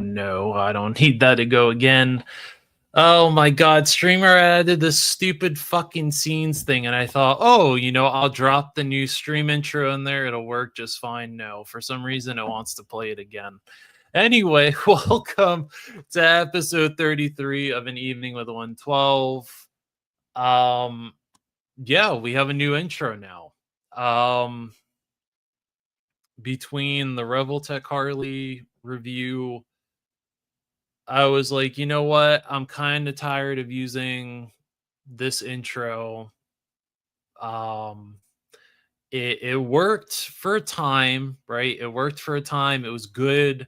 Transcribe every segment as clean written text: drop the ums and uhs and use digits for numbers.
No, I don't need that to go again. Oh my god, streamer added this stupid fucking scenes thing, and I thought, oh, I'll drop the new stream intro in there, it'll work just fine. No, for some reason it wants to play it again. Anyway, welcome to episode 33 of An Evening with 112. Yeah, we have a new intro now. Between the Revoltech Harley review, I was like, you know what? I'm kind of tired of using this intro. It worked for a time, right? It worked for a time. It was good,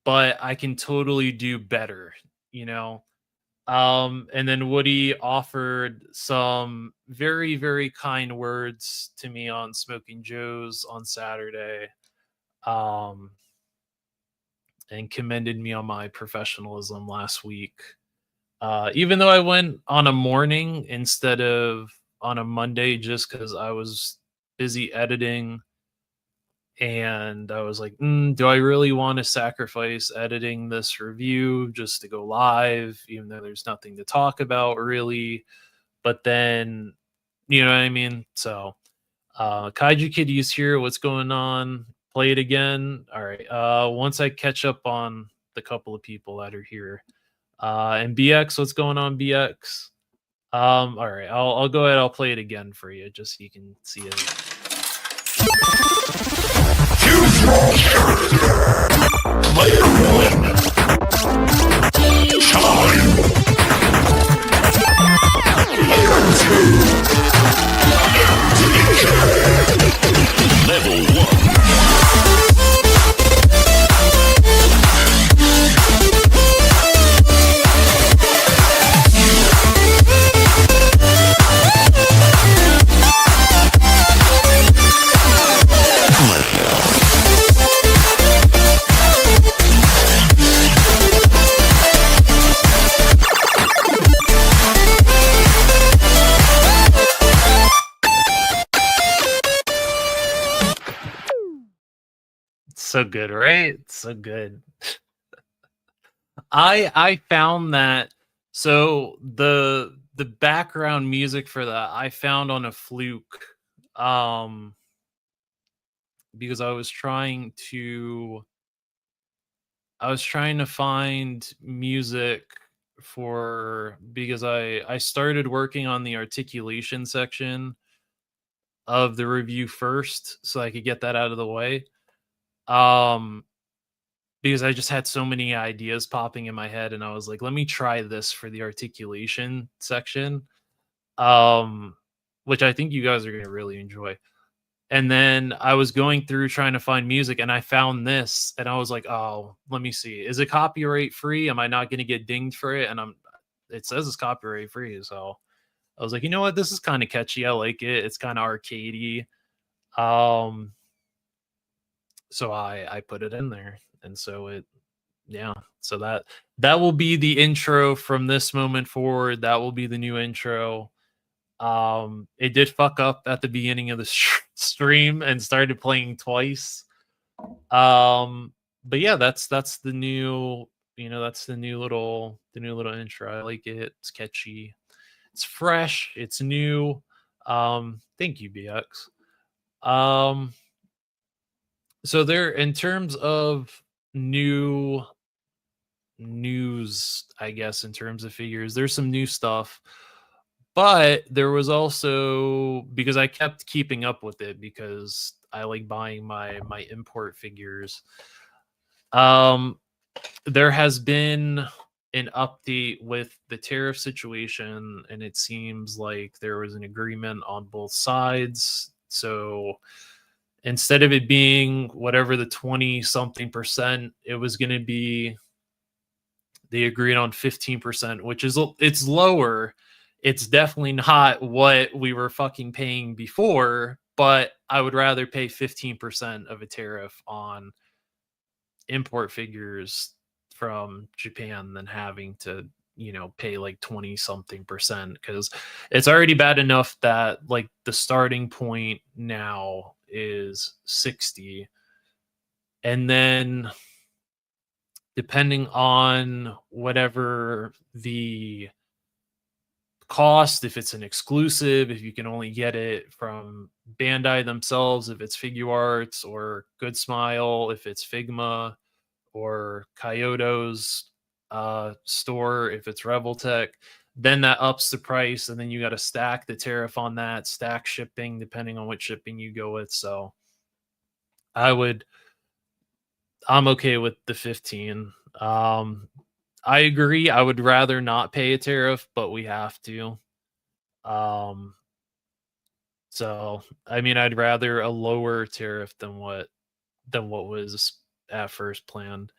but I can totally do better, you know? And then Woody offered some very, very kind words to me on Smoking Joe's on Saturday. Um, and commended me on my professionalism last week. Even though I went on a morning instead of on a Monday just because I was busy editing. And I was like, do I really want to sacrifice editing this review just to go live, even though there's nothing to talk about really? But then, you know what I mean? So, Kaiju Kitty's here. What's going on? Play it again. All right. Once I catch up on the couple of people that are here. And BX, what's going on, BX? All right. I'll go ahead. I'll play it again for you, just so you can see it. Choose your character. Player 1. Time. Player 2. Level 1. So good, right? So good. I found that, so the background music for that I found on a fluke, because I was trying to find music because I started working on the articulation section of the review first so I could get that out of the way. Because I just had so many ideas popping in my head, and I was like, let me try this for the articulation section. Which I think you guys are going to really enjoy. And then I was going through trying to find music, and I found this, and I was like, oh, let me see. Is it copyright free? Am I not going to get dinged for it? And it says it's copyright free. So I was like, you know what? This is kind of catchy. I like it. It's kind of arcadey. So I put it in there. And so so that will be the intro from this moment forward. That will be the new intro. It did fuck up at the beginning of the stream and started playing twice. But yeah, that's the new, that's the new little intro. I like it. It's catchy. It's fresh. It's new. Thank you, BX. So there, in terms of new news, I guess, in terms of figures, there's some new stuff. But there was also, because I kept keeping up with it because I like buying my import figures. Um there has been an update with the tariff situation, and it seems like there was an agreement on both sides. So instead of it being whatever the 20 something percent, it was going to be, they agreed on 15%, which is, it's lower. It's definitely not what we were fucking paying before, but I would rather pay 15% of a tariff on import figures from Japan than having to, pay like 20 something percent, because it's already bad enough that like the starting point now is 60, and then depending on whatever the cost, if it's an exclusive, if you can only get it from Bandai themselves, if it's Figuarts, or Good Smile, if it's Figma, or Kyoto's store, if it's Revoltech, then that ups the price, and then you got to stack the tariff on that, stack shipping depending on what shipping you go with. So I would, I'm okay with the 15. I agree. I would rather not pay a tariff, but we have to. Um, so I mean, I'd rather a lower tariff than what was at first planned.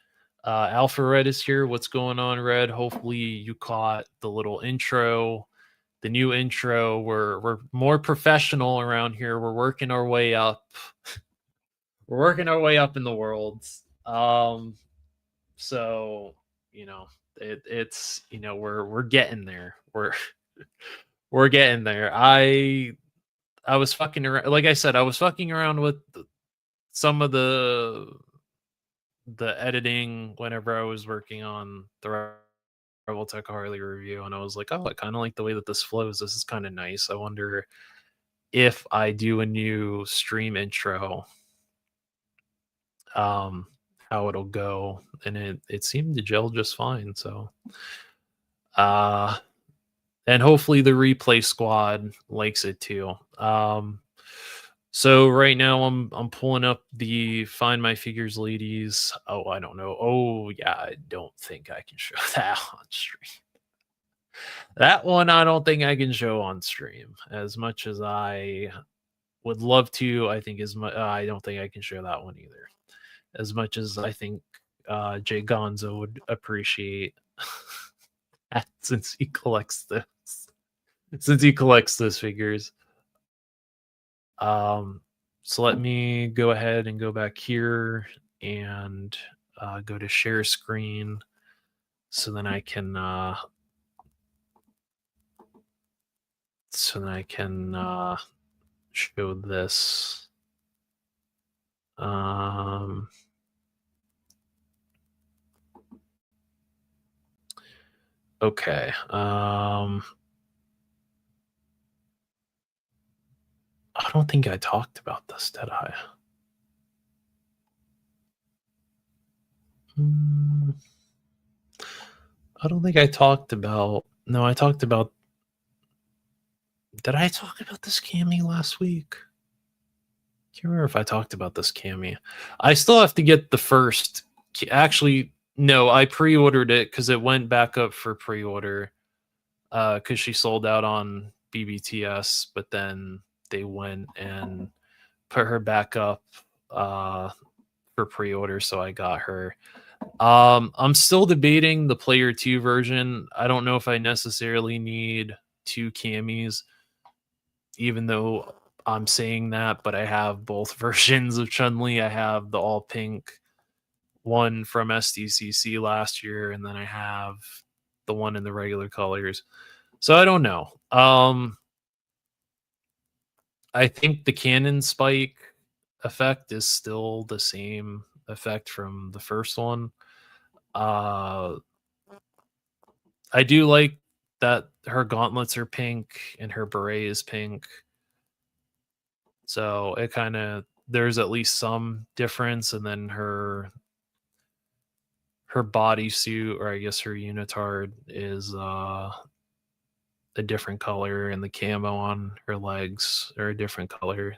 Alpha Red is here. What's going on, Red? Hopefully you caught the little intro, the new intro. We're more professional around here. We're working our way up. We're working our way up in the world. So it's we're getting there. We're getting there. I was fucking around. Like I said, I was fucking around with some of the editing whenever I was working on the Revoltech Harley review, and I was like, oh, I kind of like the way that this flows. This is kind of nice. I wonder if I do a new stream intro, how it'll go, and it seemed to gel just fine. So, uh, and hopefully the replay squad likes it too. So right now I'm pulling up the Find My Figures ladies. Oh, I don't know. Oh yeah, I don't think I can show that on stream. That one I don't think I can show on stream. As much as I would love to, I think I don't think I can show that one either. As much as I think Jay Gonzo would appreciate that, since he collects those figures. So let me go ahead and go back here and go to share screen, so then I can show this. Okay. I don't think I talked about this, did I? I don't think I talked about. No, I talked about. Did I talk about this cami last week? Can't remember if I talked about this cami. I still have to get the first. Actually, no, I pre-ordered it because it went back up for pre-order. Because she sold out on BBTS, but then they went and put her back up for pre-order, so I got her. I'm still debating the player 2 version. I don't know if I necessarily need 2 camis, even though I'm saying that, but I have both versions of Chun-Li. I have the all pink one from SDCC last year, and then I have the one in the regular colors. So I don't know. I think the cannon spike effect is still the same effect from the first one. I do like that her gauntlets are pink and her beret is pink. So it kind of there's at least some difference, and then her bodysuit, or I guess her unitard, is a different color, and the camo on her legs are a different color.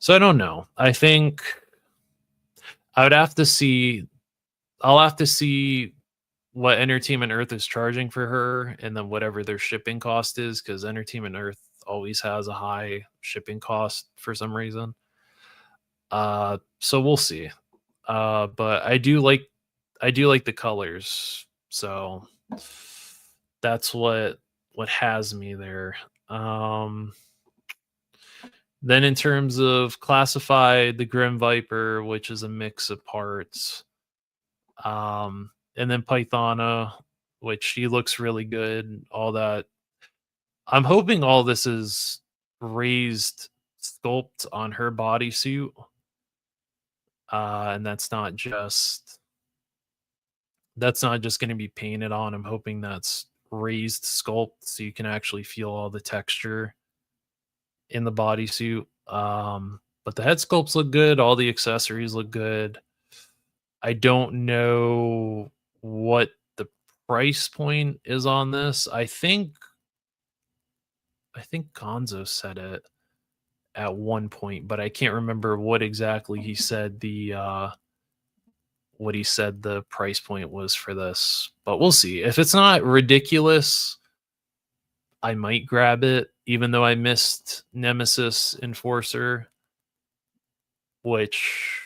So I don't know. I think I would have to see. I'll have to see what Entertainment Earth is charging for her, and then whatever their shipping cost is, because Entertainment Earth always has a high shipping cost for some reason. So we'll see. But I do like the colors, so that's what has me there. Um, then in terms of classified, the Grim Viper, which is a mix of parts, and then Pythona, which she looks really good. All that. I'm hoping all this is raised sculpt on her bodysuit, and that's not just going to be painted on. I'm hoping that's raised sculpt so you can actually feel all the texture in the bodysuit. But the head sculpts look good. All the accessories look good. I don't know what the price point is on this. I think Gonzo said it at one point, but I can't remember what exactly he said the price point was for this. But we'll see. If it's not ridiculous, I might grab it, even though I missed Nemesis Enforcer, which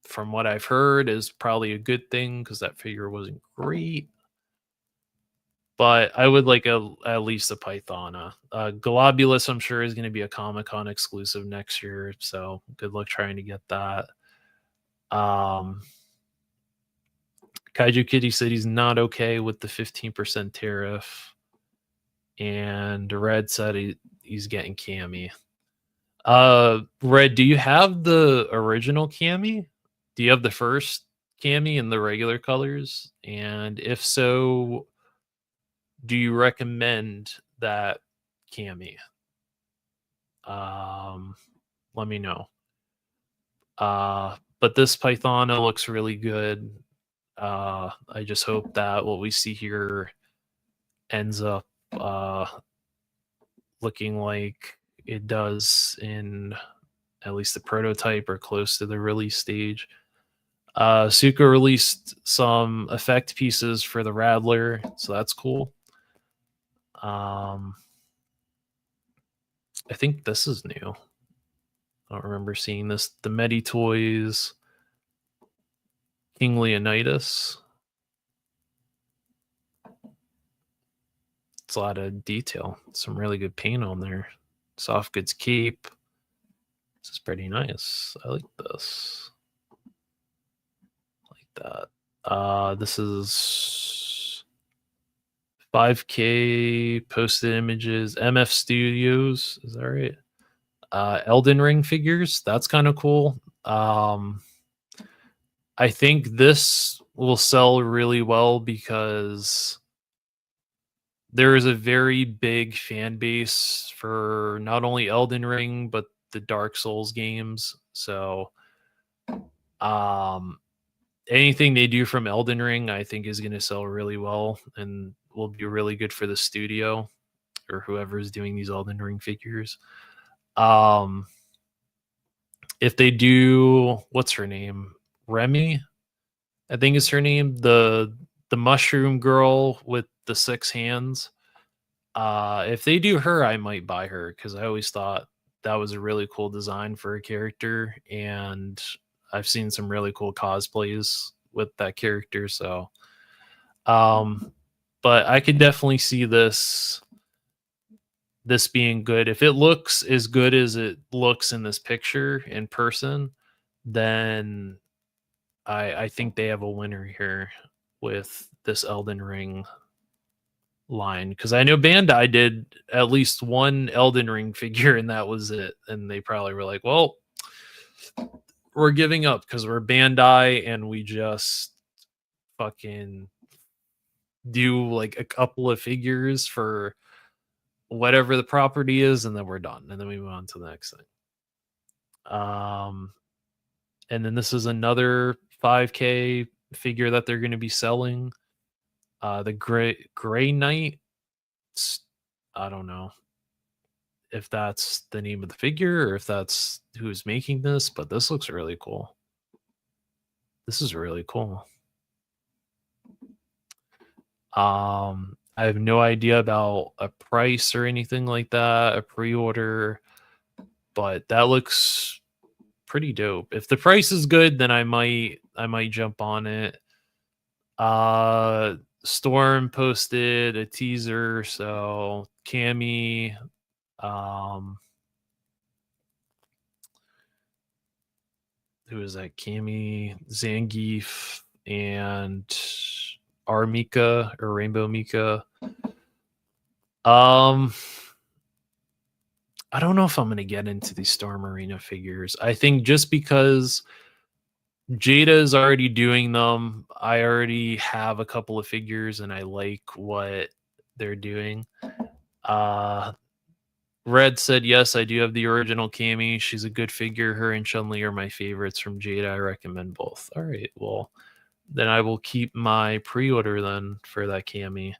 from what I've heard is probably a good thing because that figure wasn't great. But I would like at least a Pythona. Globulus, I'm sure, is going to be a Comic-Con exclusive next year, so good luck trying to get that. Kaiju Kitty said he's not okay with the 15% tariff, and Red said he's getting Cammy. Red, do you have the original Cammy? Do you have the first Cammy in the regular colors? And if so, do you recommend that Cammy? Let me know. But this Pythona looks really good. I just hope that what we see here ends up looking like it does in at least the prototype or close to the release stage. Suka released some effect pieces for the Rattler, so that's cool. I think this is new. I don't remember seeing this. The Medi Toys, King Leonidas. It's a lot of detail. Some really good paint on there. Soft Goods Cape. This is pretty nice. I like this. I like that. This is 5K posted images. MF Studios. Is that right? Elden Ring figures. That's kind of cool. I think this will sell really well because there is a very big fan base for not only Elden Ring but the Dark Souls games. So anything they do from Elden Ring I think is going to sell really well and will be really good for the studio or whoever is doing these Elden Ring figures. If they do, what's her name? Remy, I think is her name. The mushroom girl with the 6 hands. If they do her, I might buy her because I always thought that was a really cool design for a character, and I've seen some really cool cosplays with that character. So, but I could definitely see this being good. If it looks as good as it looks in this picture in person, then I think they have a winner here with this Elden Ring line, because I know Bandai did at least one Elden Ring figure and that was it, and they probably were like, well, we're giving up because we're Bandai and we just fucking do like a couple of figures for whatever the property is and then we're done and then we move on to the next thing. Um, and then this is another 5K figure that they're going to be selling. The Gray Knight. I don't know if that's the name of the figure or if that's who's making this, but this looks really cool. This is really cool. I have no idea about a price or anything like that, a pre-order, but that looks pretty dope. If the price is good, then I might jump on it. Storm posted a teaser, so Cammy, who is that? Cammy, Zangief, and Armika or Rainbow Mika. I don't know if I'm going to get into these Storm Arena figures. I think just because Jada is already doing them, I already have a couple of figures and I like what they're doing. Red said, yes, I do have the original Cammy. She's a good figure. Her and Chun-Li are my favorites from Jada. I recommend both. All right, well, then I will keep my pre-order then for that Cammy.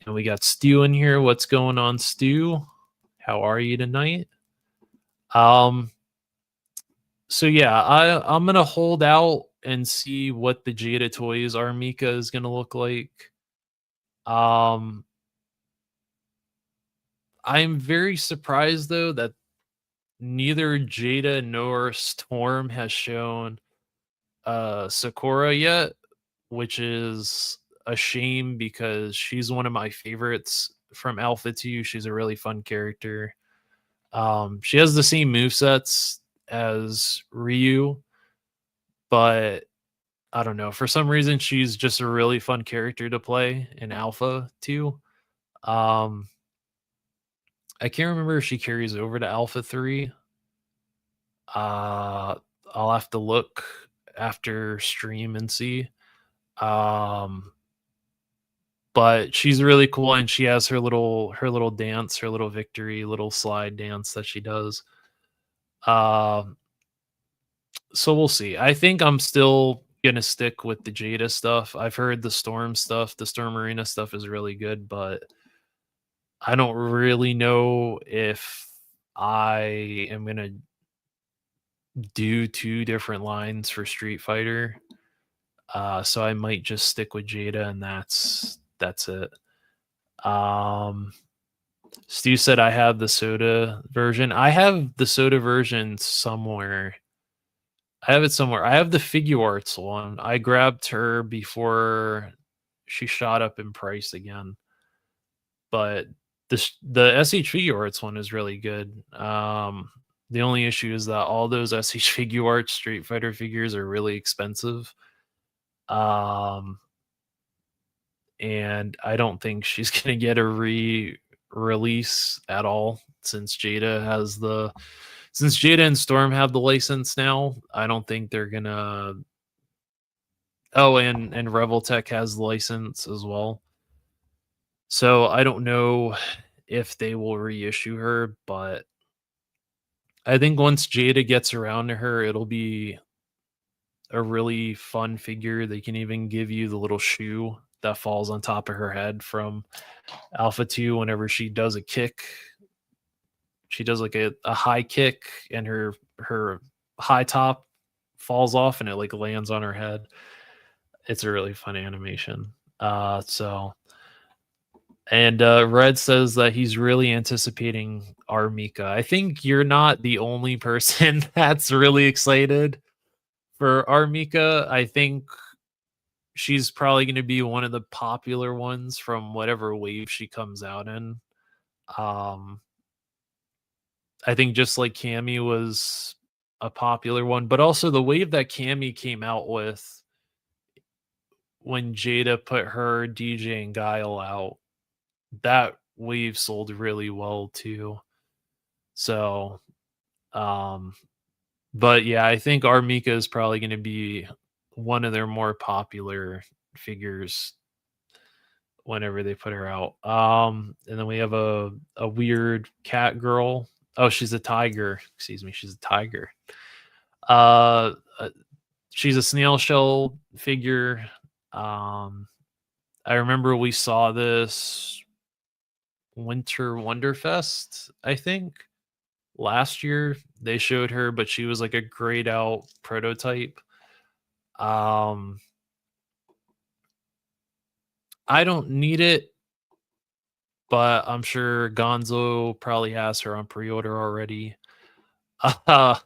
And we got Stu in here. What's going on, Stu? How are you tonight? So yeah, I'm gonna hold out and see what the Jada Toys Armika is gonna look like. I'm very surprised though that neither Jada nor Storm has shown Sakura yet, which is a shame because she's one of my favorites from Alpha 2. She's a really fun character. She has the same movesets as Ryu, but I don't know. For some reason, she's just a really fun character to play in Alpha 2. I can't remember if she carries over to Alpha 3. I'll have to look after stream and see. But she's really cool and she has her little dance, her little victory, little slide dance that she does. So we'll see. I think I'm still gonna stick with the Jada stuff. I've heard the Storm stuff, the Storm Arena stuff is really good, but I don't really know if I am gonna do 2 different lines for Street Fighter. So I might just stick with Jada and that's it. Stu said I have the soda version. I have the soda version somewhere. I have it somewhere. I have the Figuarts one. I grabbed her before she shot up in price again. But the SH Figuarts one is really good. The only issue is that all those SH Figuarts Street Fighter figures are really expensive. And I don't think she's gonna get a release at all since Jada and Storm have the license now. I don't think they're gonna. Oh, and Reveltech has the license as well. So I don't know if they will reissue her, but I think once Jada gets around to her, it'll be a really fun figure. They can even give you the little shoe that falls on top of her head from Alpha 2 whenever she does a kick. She does like a high kick and her high top falls off and it like lands on her head. It's a really fun animation. And Red says that he's really anticipating Armika. I think you're not the only person that's really excited for Armika. I think she's probably going to be one of the popular ones from whatever wave she comes out in. I think just like Cammy was a popular one, but also the wave that Cammy came out with when Jada put her DJ and Guile out, that wave sold really well too. So, but yeah, I think Armika is probably going to be one of their more popular figures whenever they put her out. And then we have a weird cat girl. Oh, she's a tiger. Excuse me, she's a tiger. Uh, uh, she's a snail shell figure. Um, I remember we saw this Winter Wonderfest, I think, last year. They showed her, but she was like a grayed out prototype. Um, I don't need it, but I'm sure Gonzo probably has her on pre-order already. Uh,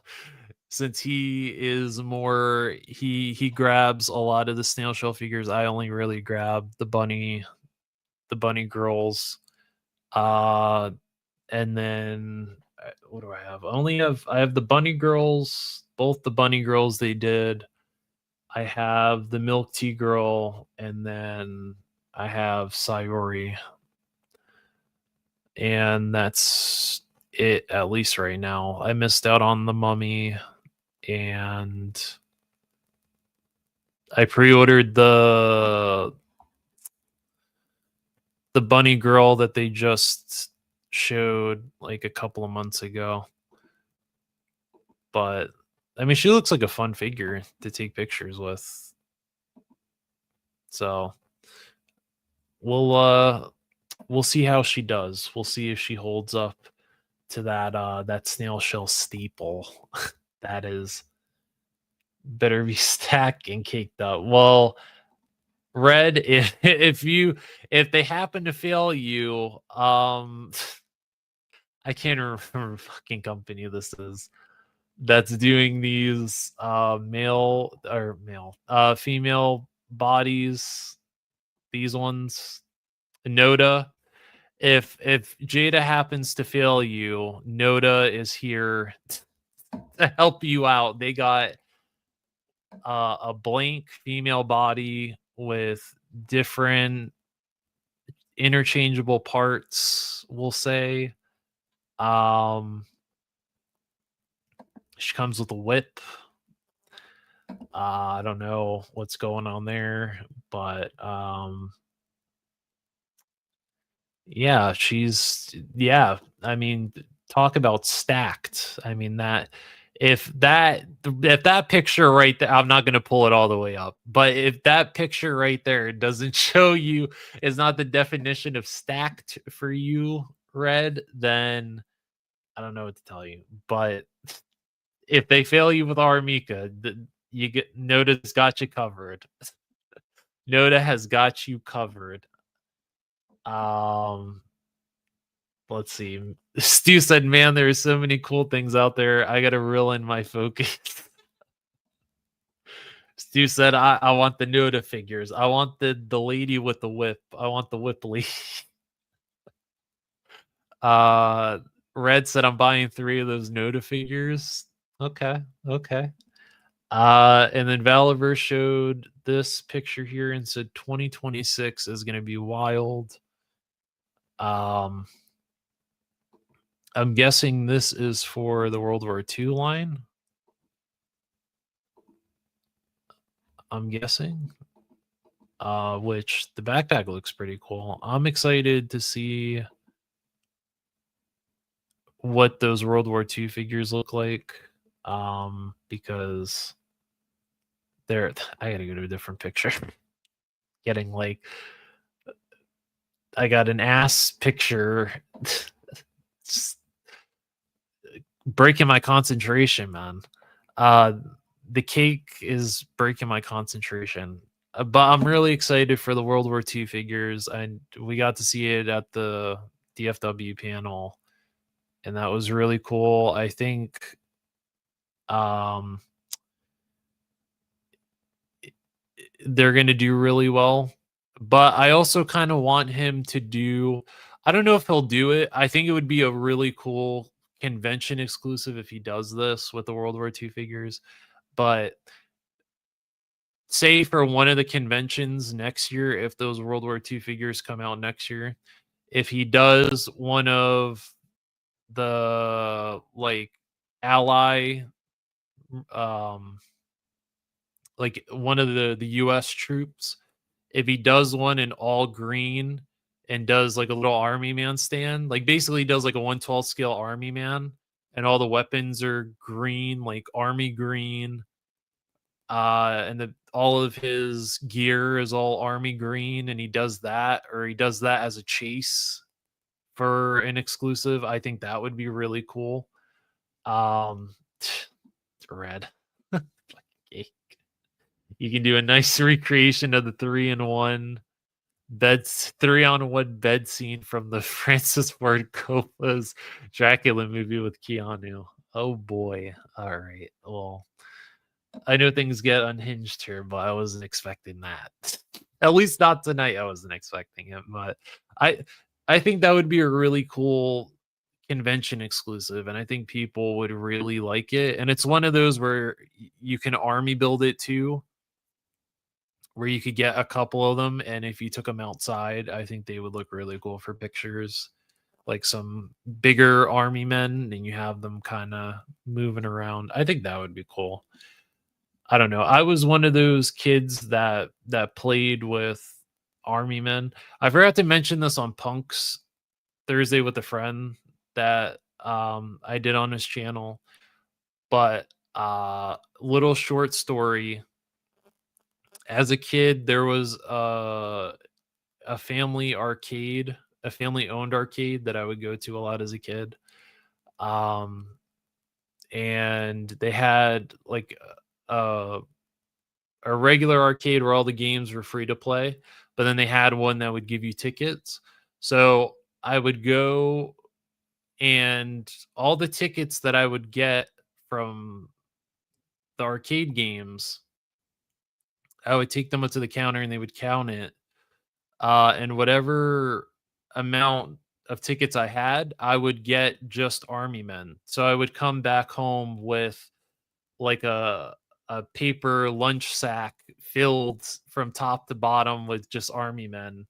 since he is more he grabs a lot of the snail shell figures, I only really grab the bunny girls. Uh and then what do I have? I have the bunny girls, both the bunny girls they did. I have the milk tea girl, and then I have Sayori, and that's it at least right now. I missed out on the mummy, and I pre-ordered the bunny girl that they just showed like a couple of months ago. But I mean, she looks like a fun figure to take pictures with. So we'll see how she does. We'll see if she holds up to that snail shell steeple. That is better be stacked and caked up. Well, Red, if they happen to fail you, I can't remember fucking company this is that's doing these female bodies, these ones. Noda. If Jada happens to fail you, Noda is here to help you out. They got a blank female body with different interchangeable parts, we'll say. Um, she comes with a whip. I don't know what's going on there, but yeah. I mean, talk about stacked. I mean if that picture right there, I'm not going to pull it all the way up, but if that picture right there doesn't show you is not the definition of stacked for you, Red, then I don't know what to tell you. But if they fail you with Armika, you get Noda's got you covered. Noda has got you covered. Um, let's see. Stu said, "Man, there are so many cool things out there. I gotta reel in my focus." Stu said, "I want the Noda figures. I want the lady with the whip. I want the whip lady." uh, Red said, "I'm buying 3 of those Noda figures." Okay, okay. And then Valiver showed this picture here and said 2026 is going to be wild. Um, I'm guessing this is for the World War II line. I'm guessing. Which the backpack looks pretty cool. I'm excited to see what those World War II figures look like. Because they're I gotta go to a different picture. Getting like I got an ass picture. Breaking my concentration, man. Uh, the cake is breaking my concentration. But I'm really excited for the World War II figures, and we got to see it at the DFW panel, and that was really cool. I think um, they're going to do really well, but I also kind of want him to do. I don't know if he'll do it. I think it would be a really cool convention exclusive if he does this with the World War II figures. But say for one of the conventions next year, if those World War II figures come out next year, if he does one of the like ally, like one of the US troops, if he does one in all green and does like a little army man stand, like basically does like a 1/12 scale army man and all the weapons are green, like army green. And all of his gear is all army green, and he does that, or he does that as a chase for an exclusive. I think that would be really cool. Um, red. Okay. You can do a nice recreation of the 3-in-1 beds 3-on-1 bed scene from the Francis Ford Coppola's Dracula movie with Keanu. Oh boy. All right. Well, I know things get unhinged here, but I wasn't expecting that. At least not tonight. I wasn't expecting it, but I I think that would be a really cool convention exclusive, and I think people would really like it. And it's one of those where you can army build it too, where you could get a couple of them, and if you took them outside, I think they would look really cool for pictures. Like some bigger army men, and you have them kind of moving around. I think that would be cool. I don't know. I was one of those kids that played with army men. I forgot to mention this on Punk's Thursday with a friend that I did on his channel, but little short story. As a kid, there was a family arcade, a family owned arcade that I would go to a lot as a kid. Um and they had like a a regular arcade where all the games were free to play, but then they had one that would give you tickets. So I would go, and all the tickets that I would get from the arcade games, I would take them up to the counter and they would count it. And whatever amount of tickets I had, I would get just army men. So I would come back home with like a paper lunch sack filled from top to bottom with just army men.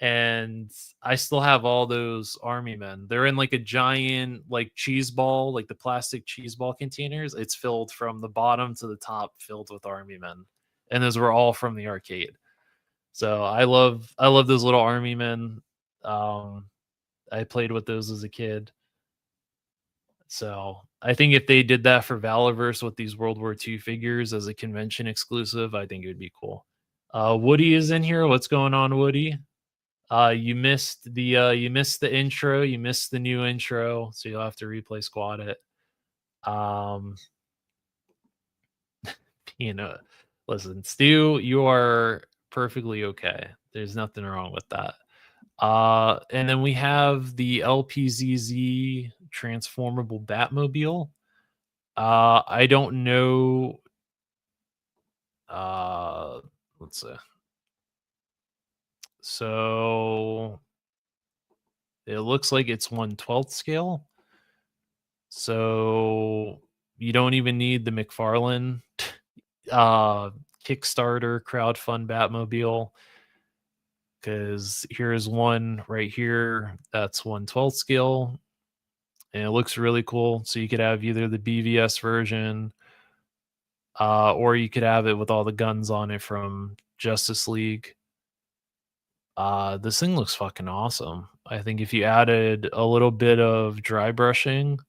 And I still have all those army men. They're in like a giant like cheese ball, like the plastic cheese ball containers. It's filled from the bottom to the top, filled with army men. And those were all from the arcade. So I love those little army men. Um I played with those as a kid. So I think if they did that for Valorverse with these World War II figures as a convention exclusive, I think it would be cool. Woody is in here. What's going on, Woody? You missed the intro, you missed the new intro, so you'll have to replay squad it. Um, you know, listen, Stu, you are perfectly okay. There's nothing wrong with that. And then we have the LPZZ transformable Batmobile. I don't know. Uh, let's see. So it looks like it's 1/12 scale. So you don't even need the McFarlane Kickstarter crowdfund Batmobile, because here's one right here that's 1/12 scale, and it looks really cool. So you could have either the BVS version, or you could have it with all the guns on it from Justice League. This thing looks fucking awesome. I think if you added a little bit of dry brushing,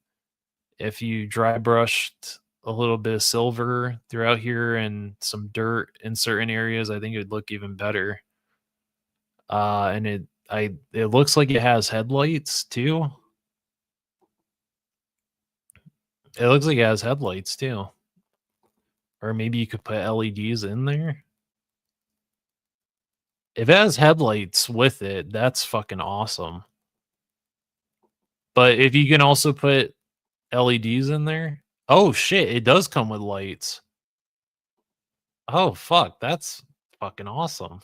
if you dry brushed a little bit of silver throughout here and some dirt in certain areas, I think it would look even better. And it looks like it has headlights too. It looks like it has headlights too. Or maybe you could put LEDs in there. If it has headlights with it, that's fucking awesome. But if you can also put LEDs in there, oh shit, it does come with lights. Oh fuck, that's fucking awesome.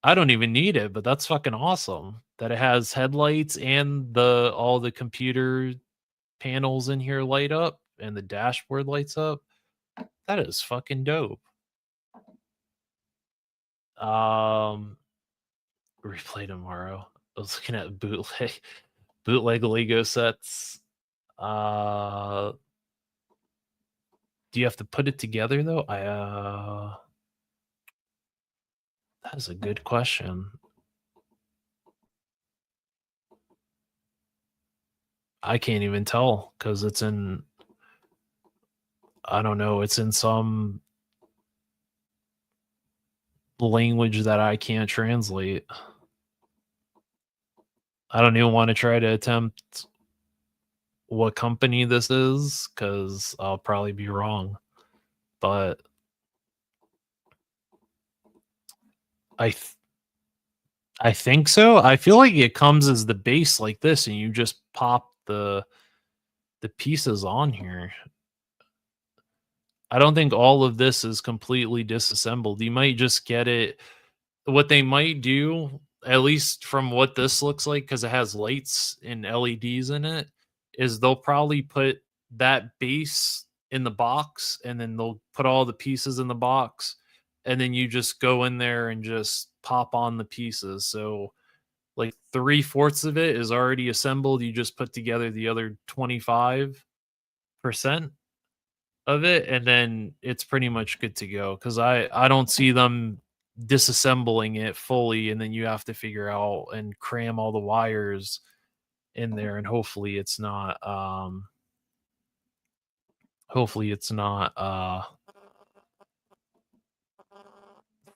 I don't even need it, but that's fucking awesome that it has headlights and the all the computer panels in here light up and the dashboard lights up. That is fucking dope. Um, replay tomorrow. I was looking at bootleg Lego sets. Uh, do you have to put it together though? That is a good question. I can't even tell because it's in, I don't know, it's in some language that I can't translate. I don't even want to try to attempt what company this is because I'll probably be wrong. But I th- I think so. I feel like it comes as the base like this, and you just pop the pieces on here. I don't think all of this is completely disassembled. You might just get it. What they might do, at least from what this looks like, because it has lights and LEDs in it, is they'll probably put that base in the box and then they'll put all the pieces in the box. And then you just go in there and just pop on the pieces. So, like, three-fourths of it is already assembled. You just put together the other 25% of it, and then it's pretty much good to go. Because I don't see them disassembling it fully, and then you have to figure out and cram all the wires in there, and hopefully it's not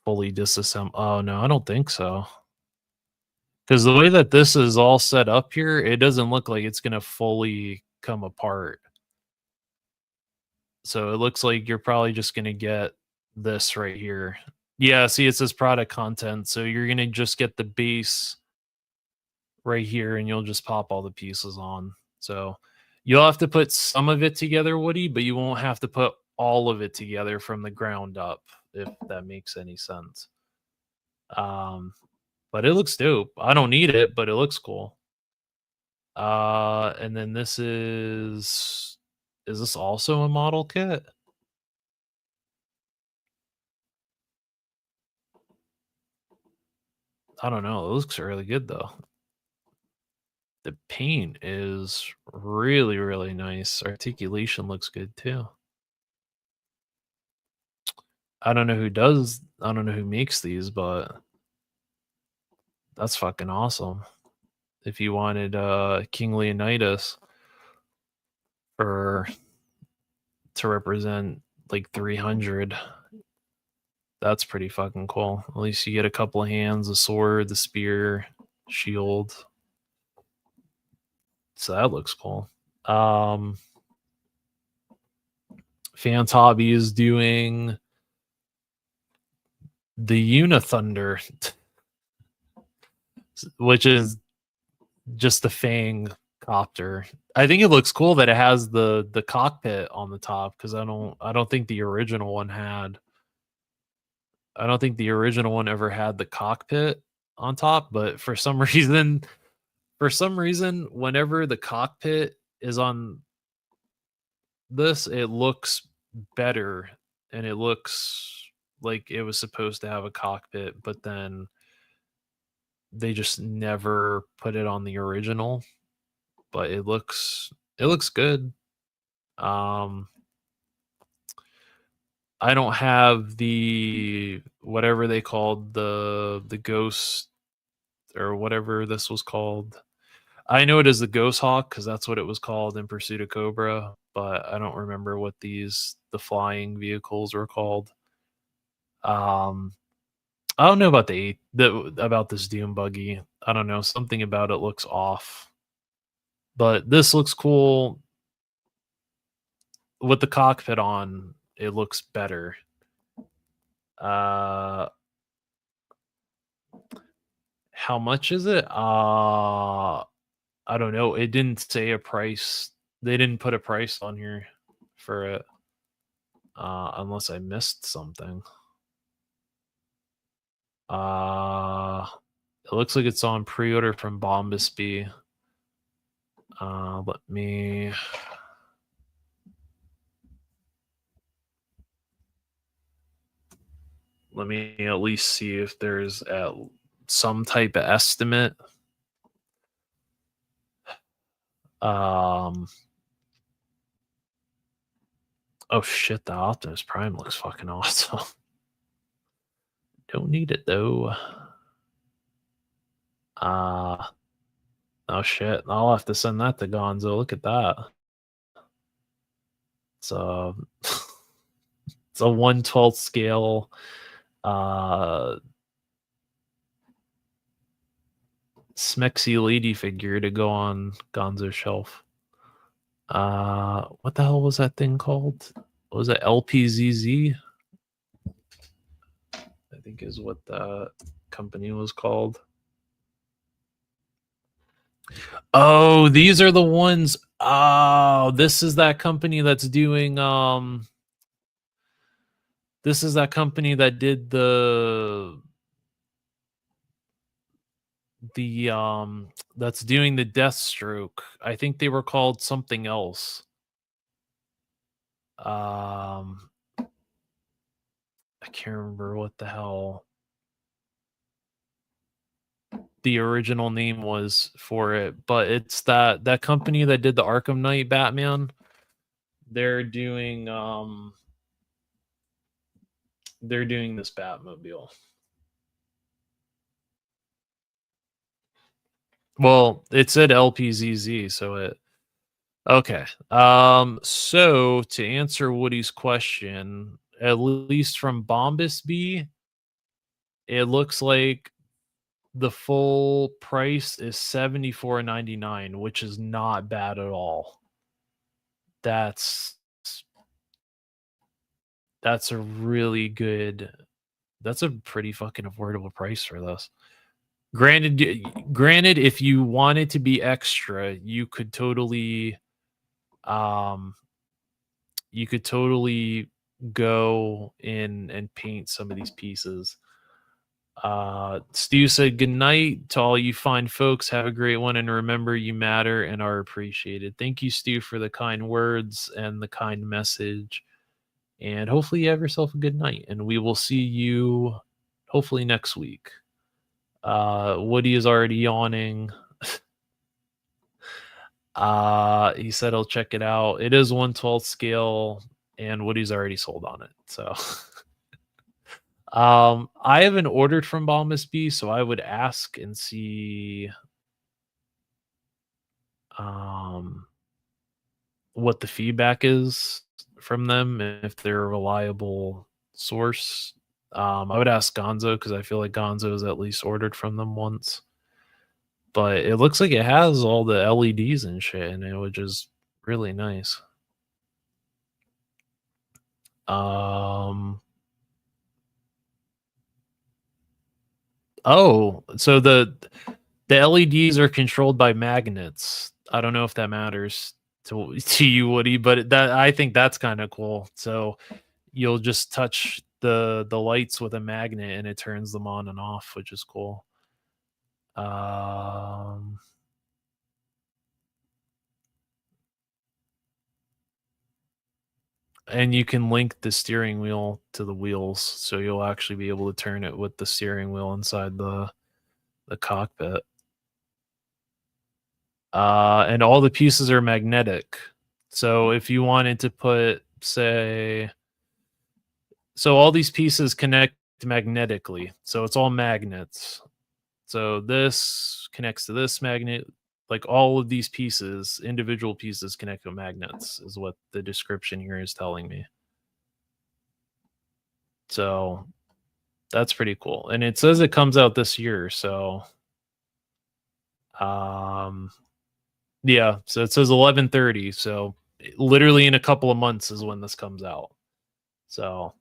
fully disassembled. Oh no, I don't think so. Because the way that this is all set up here, it doesn't look like it's gonna fully come apart. So it looks like you're probably just gonna get this right here. Yeah, see, it says product content. So you're gonna just get the base right here and you'll just pop all the pieces on. So you'll have to put some of it together, Woody, but you won't have to put all of it together from the ground up, if that makes any sense. But it looks dope. I don't need it, but it looks cool. And then this is this also a model kit? I don't know. It looks really good though. The paint is really, really nice. Articulation looks good too. I don't know who makes these, but that's fucking awesome. If you wanted King Leonidas for to represent like 300, that's pretty fucking cool. At least you get a couple of hands, a sword, the spear, shield. So that looks cool. Fans Hobby is doing the Unithunder, which is just the Fang copter. I think it looks cool that it has the cockpit on the top because I don't think the original one had. I don't think the original one ever had the cockpit on top, but for some reason, whenever the cockpit is on this, it looks better and it looks like it was supposed to have a cockpit, but then they just never put it on the original. But it looks good. Um I don't have the whatever they called the ghost or whatever this was called. I know it is the Ghost Hawk because that's what it was called in Pursuit of Cobra, but I don't remember what the flying vehicles were called. Um, I don't know about about this Doom buggy. I don't know, something about it looks off, but this looks cool with the cockpit on. It looks better. Uh, how much is it? I don't know. It didn't say a price. They didn't put a price on here for it. Unless I missed something. It looks like it's on pre-order from Bombasby. Let me at least see if there's some type of estimate. Oh shit, the Optimus Prime looks fucking awesome. Don't need it though. Oh shit! I'll have to send that to Gonzo. Look at that. It's a it's a 1/12 scale. Smexy lady figure to go on Gonzo's shelf. What the hell was that thing called? What was it? LPZZ? I think is what that company was called. Oh, these are the ones. Oh, this is that company that's doing this is that company that did the that's doing the Deathstroke. I think they were called something else. I can't remember what the hell the original name was for it, but it's that company that did the Arkham Knight Batman. They're doing this Batmobile. Well, it said LPZZ, so it okay. So to answer Woody's question, at least from Bombus B, it looks like the full price is $74.99, which is not bad at all. That's a really good. That's a pretty fucking affordable price for this. Granted, if you wanted to be extra, you could totally go in and paint some of these pieces. Stu said, good night to all you fine folks. Have a great one, and remember, you matter and are appreciated. Thank you, Stu, for the kind words and the kind message. And hopefully you have yourself a good night, and we will see you hopefully next week. Woody is already yawning. He said he'll check it out. It is 1/12 scale, and Woody's already sold on it. So I haven't ordered from Bombus B, so I would ask and see what the feedback is from them, if they're a reliable source. I would ask Gonzo because I feel like Gonzo has at least ordered from them once. But it looks like it has all the LEDs and shit in it, which is really nice. Oh, so the LEDs are controlled by magnets. I don't know if that matters to you, Woody, but that I think that's kind of cool. So you'll just touch the lights with a magnet and it turns them on and off, which is cool. And you can link the steering wheel to the wheels, so you'll actually be able to turn it with the steering wheel inside the cockpit. And all the pieces are magnetic. So if you wanted to put, say, so all these pieces connect magnetically. So it's all magnets. So this connects to this magnet. Like all of these pieces, individual pieces connect to magnets, is what the description here is telling me. So that's pretty cool. And it says it comes out this year. So, yeah. So it says 11/30. So literally in a couple of months is when this comes out. So,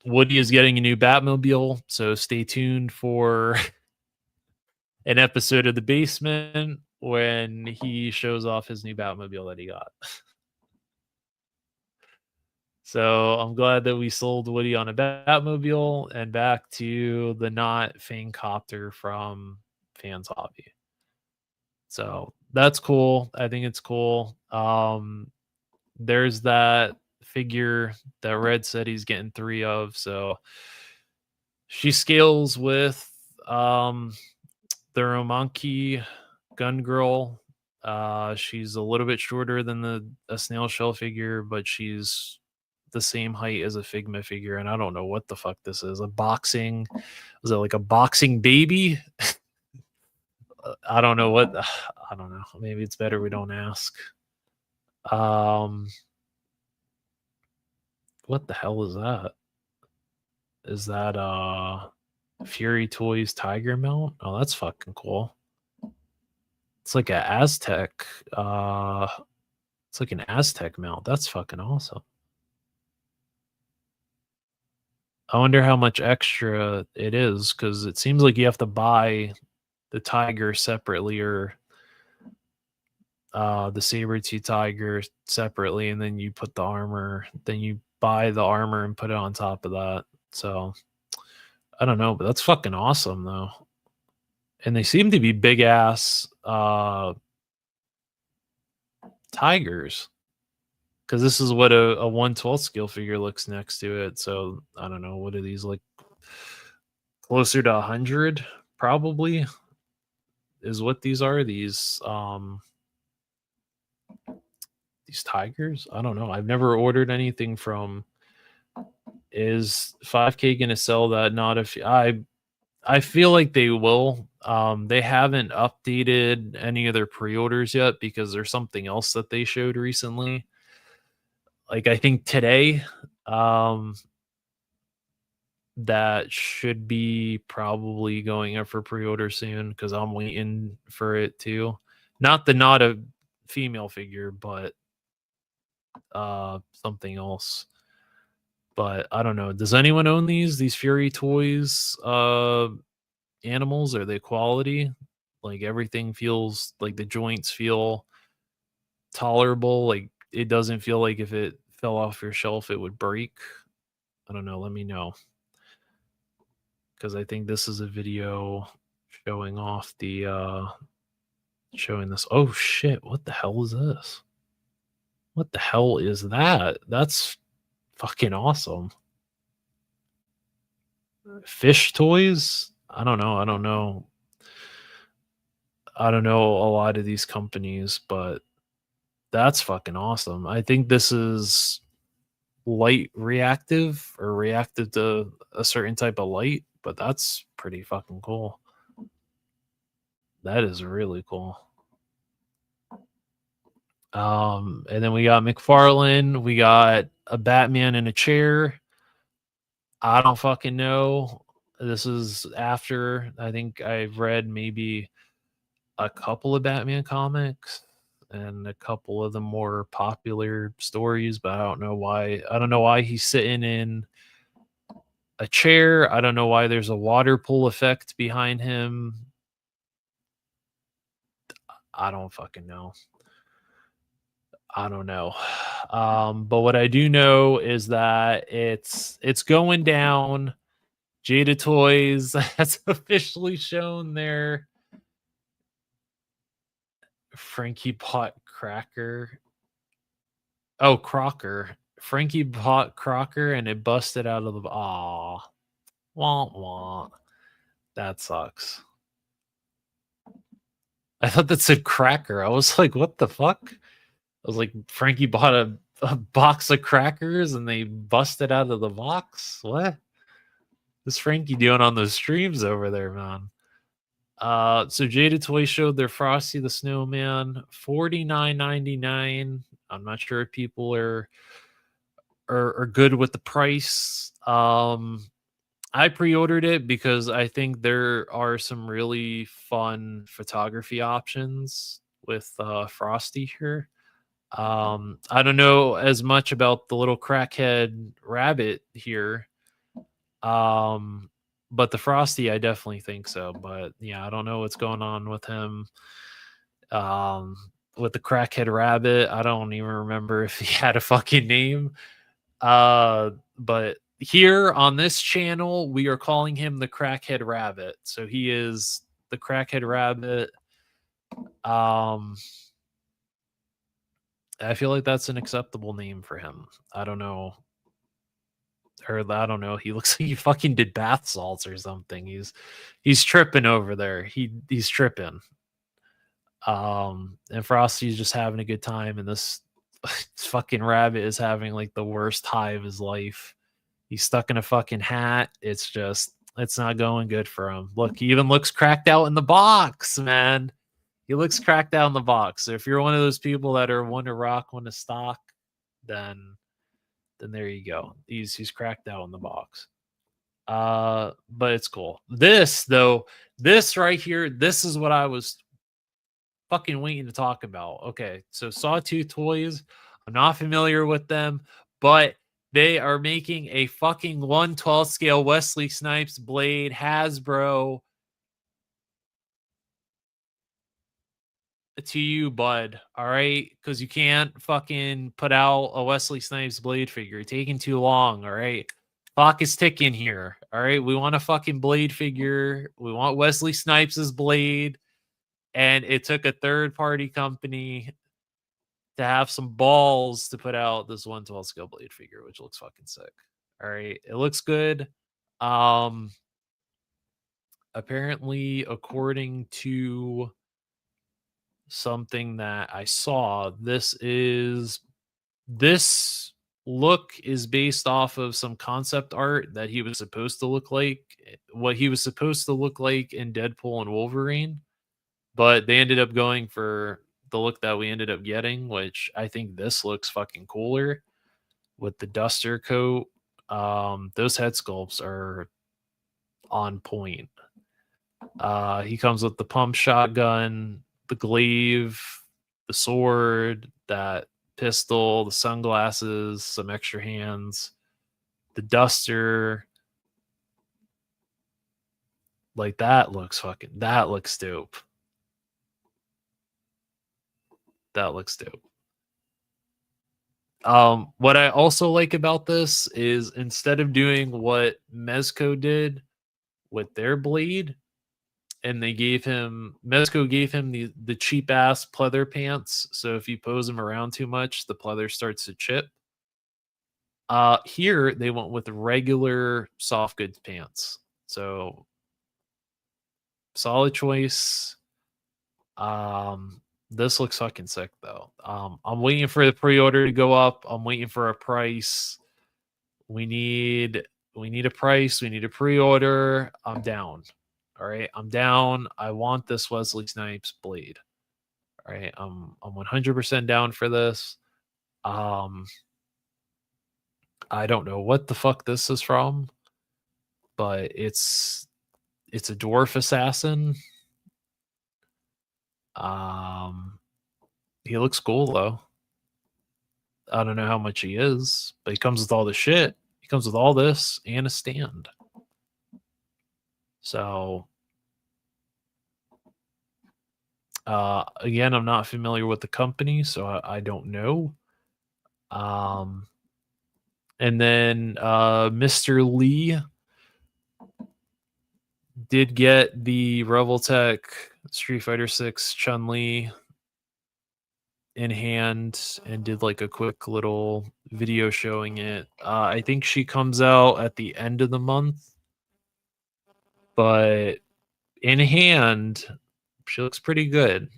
Woody is getting a new Batmobile. So stay tuned for an episode of The Basement when he shows off his new Batmobile that he got. So I'm glad that we sold Woody on a Batmobile, and back to the not Fangcopter from Fans Hobby. So that's cool. I think it's cool. There's that figure that Red said he's getting 3 of. So she scales with the Romanki Gun Girl. She's a little bit shorter than a snail shell figure, but she's the same height as a Figma figure, and I don't know what the fuck this is. Is it like a boxing baby? I don't know what I don't know. Maybe it's better we don't ask. Um, what the hell is that? Is that Fury Toys Tiger mount? Oh, that's fucking cool. It's like a Aztec. It's like an Aztec mount. That's fucking awesome. I wonder how much extra it is because it seems like you have to buy the tiger separately or the saber-tooth tiger separately, and then you put the armor. Then you buy the armor and put it on top of that. So I don't know, but that's fucking awesome though. And they seem to be big ass tigers because this is what a 1/12 scale figure looks next to it. So I don't know, what are these, like closer to 100 probably is what these are, these tigers. I don't know, I've never ordered anything from. Is 5K gonna sell that? Not if I feel like they will. They haven't updated any of their pre-orders yet because there's something else that they showed recently. Like I think today, that should be probably going up for pre-order soon because I'm waiting for it too. Not a female figure, but something else. But I don't know. Does anyone own these Fury Toys animals? Are they quality? Like everything feels like the joints feel tolerable. Like it doesn't feel like if it fell off your shelf it would break. I don't know. Let me know because I think this is a video showing off the showing this. Oh shit! What the hell is this? What the hell is that? That's fucking awesome. Fish toys? I don't know. I don't know. I don't know a lot of these companies, but that's fucking awesome. I think this is light reactive or reactive to a certain type of light, but that's pretty fucking cool. That is really cool. And then we got McFarlane, we got a Batman in a chair. I don't fucking know. This is after I think I've read maybe a couple of Batman comics and a couple of the more popular stories, but I don't know why. I don't know why he's sitting in a chair. I don't know why there's a water pool effect behind him. I don't fucking know. I don't know. But what I do know is that it's going down. Jada Toys has officially shown their Frankie Pot Cracker. Oh, Crocker. Frankie bought Crocker and it busted out of the aw. Womp womp. That sucks. I thought that said cracker. I was like, what the fuck? I was like, Frankie bought a box of crackers and they busted out of the box? What? What's Frankie doing on those streams over there, man? So Jada Toy showed their Frosty the Snowman, $49.99. I'm not sure if people are good with the price. I pre-ordered it because I think there are some really fun photography options with Frosty here. I don't know as much about the little crackhead rabbit here. But the Frosty, I definitely think so. But yeah, I don't know what's going on with him. With the crackhead rabbit, I don't even remember if he had a fucking name. But here on this channel, we are calling him the crackhead rabbit. So he is the crackhead rabbit. I feel like that's an acceptable name for him. I don't know. Or I don't know. He looks like he fucking did bath salts or something. He's tripping over there. He's tripping. And Frosty's just having a good time, and this fucking rabbit is having like the worst high of his life. He's stuck in a fucking hat. It's just It's not going good for him. Look, he even looks cracked out in the box, man. He looks cracked out in the box. So if you're one of those people that are one to rock, one to stock, then there you go. He's cracked out in the box. But it's cool. This though, this right here, this is what I was fucking waiting to talk about. Okay, so Sawtooth Toys, I'm not familiar with them, but they are making a fucking 1/12 scale Wesley Snipes blade. Hasbro, to you, bud. All right, because you can't fucking put out a Wesley Snipes blade figure. You're taking too long. All right, clock is ticking here. All right, we want a fucking blade figure. We want Wesley Snipes' blade, and it took a third party company to have some balls to put out this 1/12 scale blade figure, which looks fucking sick. All right, it looks good. Apparently, according to something that I saw, this look is based off of some concept art that he was supposed to look like, what he was supposed to look like in Deadpool and Wolverine, but they ended up going for the look that we ended up getting, which I think this looks fucking cooler with the duster coat. Those head sculpts are on point. He comes with the pump shotgun, the glaive, the sword, that pistol, the sunglasses, some extra hands, the duster. Like that looks dope. That looks dope. What I also like about this is instead of doing what Mezco did with their blade, and Mezco gave him the cheap ass pleather pants. So if you pose him around too much, the pleather starts to chip. Here they went with regular soft goods pants. So solid choice. This looks fucking sick though. I'm waiting for the pre-order to go up. I'm waiting for a price. We need a price. We need a pre-order. I'm down. All right, I'm down. I want this Wesley Snipes blade. All right, I'm 100% down for this. I don't know what the fuck this is from, but it's a dwarf assassin. He looks cool though. I don't know how much he is, but he comes with all the shit. He comes with all this and a stand. So again, I'm not familiar with the company, so I don't know. And then Mr. Lee did get the Revoltech Street Fighter 6 Chun-Li in hand and did like a quick little video showing it. I think she comes out at the end of the month, but in hand, she looks pretty good.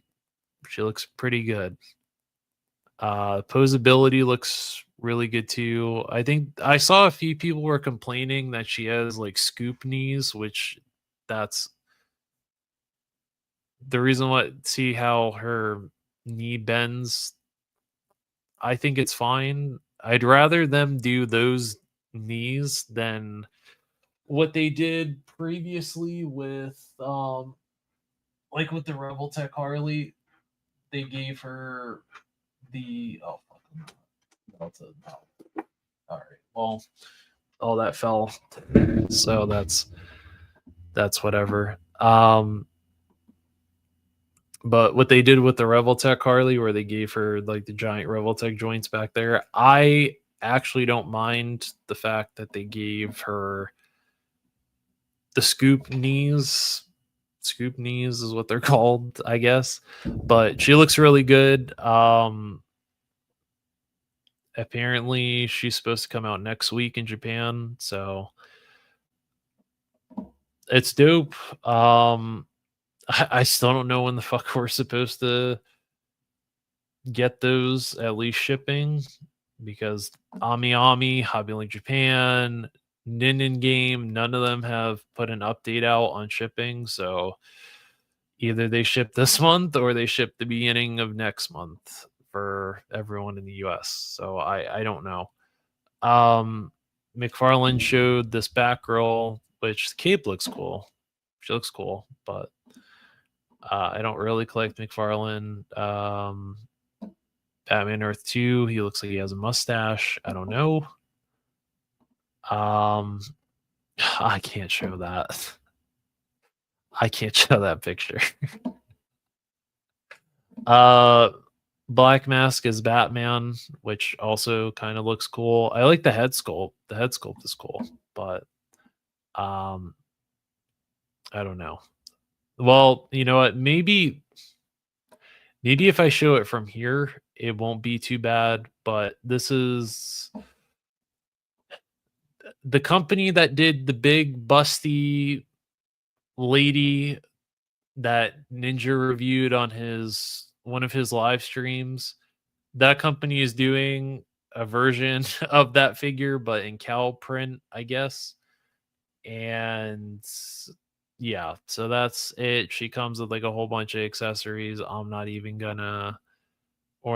Posability looks really good too. I think I saw a few people were complaining that she has like scoop knees, which that's the reason why. See how her knee bends. I think it's fine. I'd rather them do those knees than what they did previously with like with the Revoltech Harley. They gave her the all right. Well, all that fell. So that's whatever. But what they did with the Revoltech Harley, where they gave her like the giant Revoltech joints back there, I actually don't mind the fact that they gave her the scoop knees. Scoop knees is what they're called, I guess. But she looks really good. Apparently she's supposed to come out next week in Japan, so it's dope. I still don't know when the fuck we're supposed to get those at least shipping, because Ami Hobby Link Japan, Nin game, none of them have put an update out on shipping, so either they ship this month or they ship the beginning of next month for everyone in the US. So I don't know. McFarlane showed this Batgirl, which the cape looks cool. She looks cool, but I don't really collect McFarlane. Batman Earth 2, he looks like he has a mustache. I don't know. I can't show that. I can't show that picture. Black Mask is Batman, which also kind of looks cool. I like the head sculpt. The head sculpt is cool, but I don't know. Well, you know what? Maybe if I show it from here, it won't be too bad, but this is the company that did the big busty lady that Ninja reviewed on one of his live streams. That company is doing a version of that figure, but in cow print, I guess. And yeah, so that's it. She comes with like a whole bunch of accessories. We're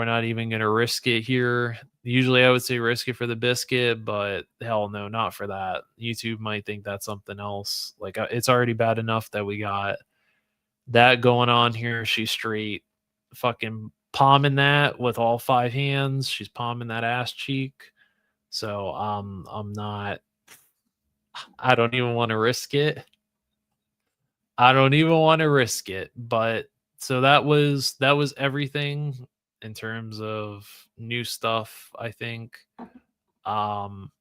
not even gonna risk it here. Usually I would say risk it for the biscuit, but hell no, not for that. YouTube might think that's something else. Like it's already bad enough that we got that going on here. She's straight fucking palming that with all 5 hands. She's palming that ass cheek. So I'm not I don't even want to risk it. I don't even want to risk it. But so that was everything in terms of new stuff, I think. Um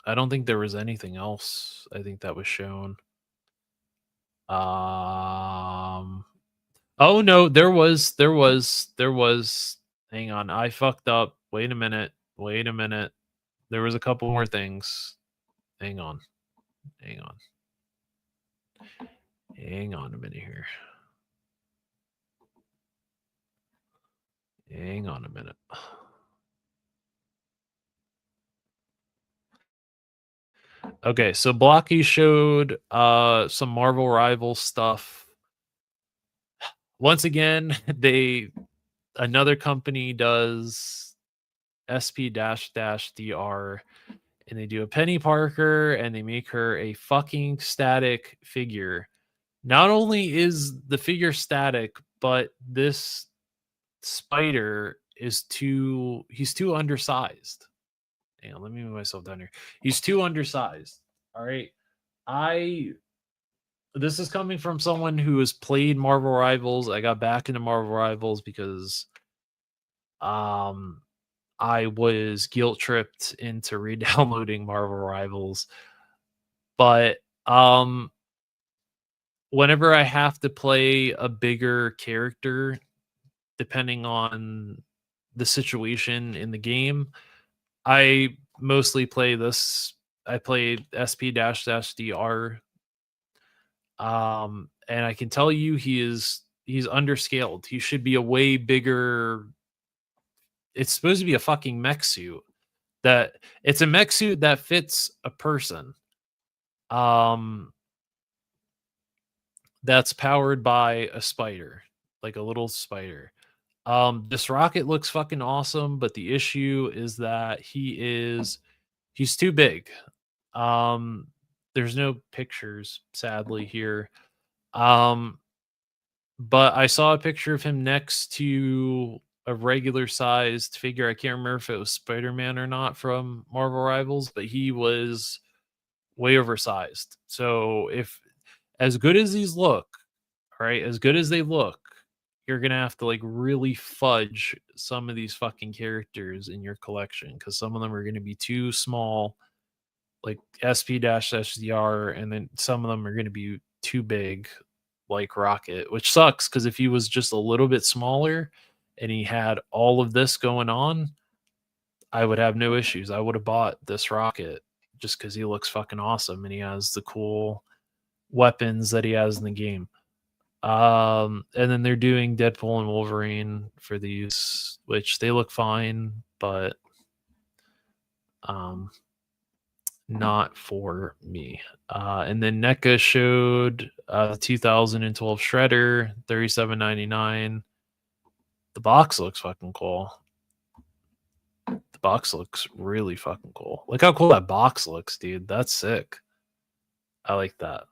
I don't think there was anything else I think that was shown. Um Oh no, there was hang on, I fucked up. Wait a minute. Wait a minute. There was a couple more things. Hang on. Hang on. Hang on a minute here. Hang on a minute. Okay, so Blocky showed some Marvel Rivals stuff. Once again, another company does SP-DR and they do a Penny Parker and they make her a fucking static figure. Not only is the figure static, but this spider is he's too undersized. Hang on, let me move myself down here. He's too undersized. All right. I This is coming from someone who has played Marvel Rivals. I got back into Marvel Rivals because um I was guilt tripped into re-downloading Marvel Rivals. But whenever I have to play a bigger character, depending on the situation in the game, I mostly play this. I played SP-DR. And I can tell you he's underscaled. He should be a way bigger. It's supposed to be a fucking mech suit. It's a mech suit that fits a person. That's powered by a spider, like a little spider. This rocket looks fucking awesome, but the issue is that he's too big. Um, there's no pictures, sadly, here. But I saw a picture of him next to a regular sized figure. I can't remember if it was Spider-Man or not from Marvel Rivals, but he was way oversized. So if as good as these look, right, as good as they look, you're gonna have to like really fudge some of these fucking characters in your collection because some of them are gonna be too small, like SP-SDR, and then some of them are gonna be too big, like Rocket, which sucks because if he was just a little bit smaller and he had all of this going on, I would have no issues. I would have bought this Rocket just because he looks fucking awesome and he has the cool weapons that he has in the game. And then they're doing Deadpool and Wolverine for these, which they look fine, but Not for me. And then NECA showed the 2012 Shredder, $37.99. The box looks fucking cool. The box looks really fucking cool. Look how cool that box looks, dude. That's sick. I like that.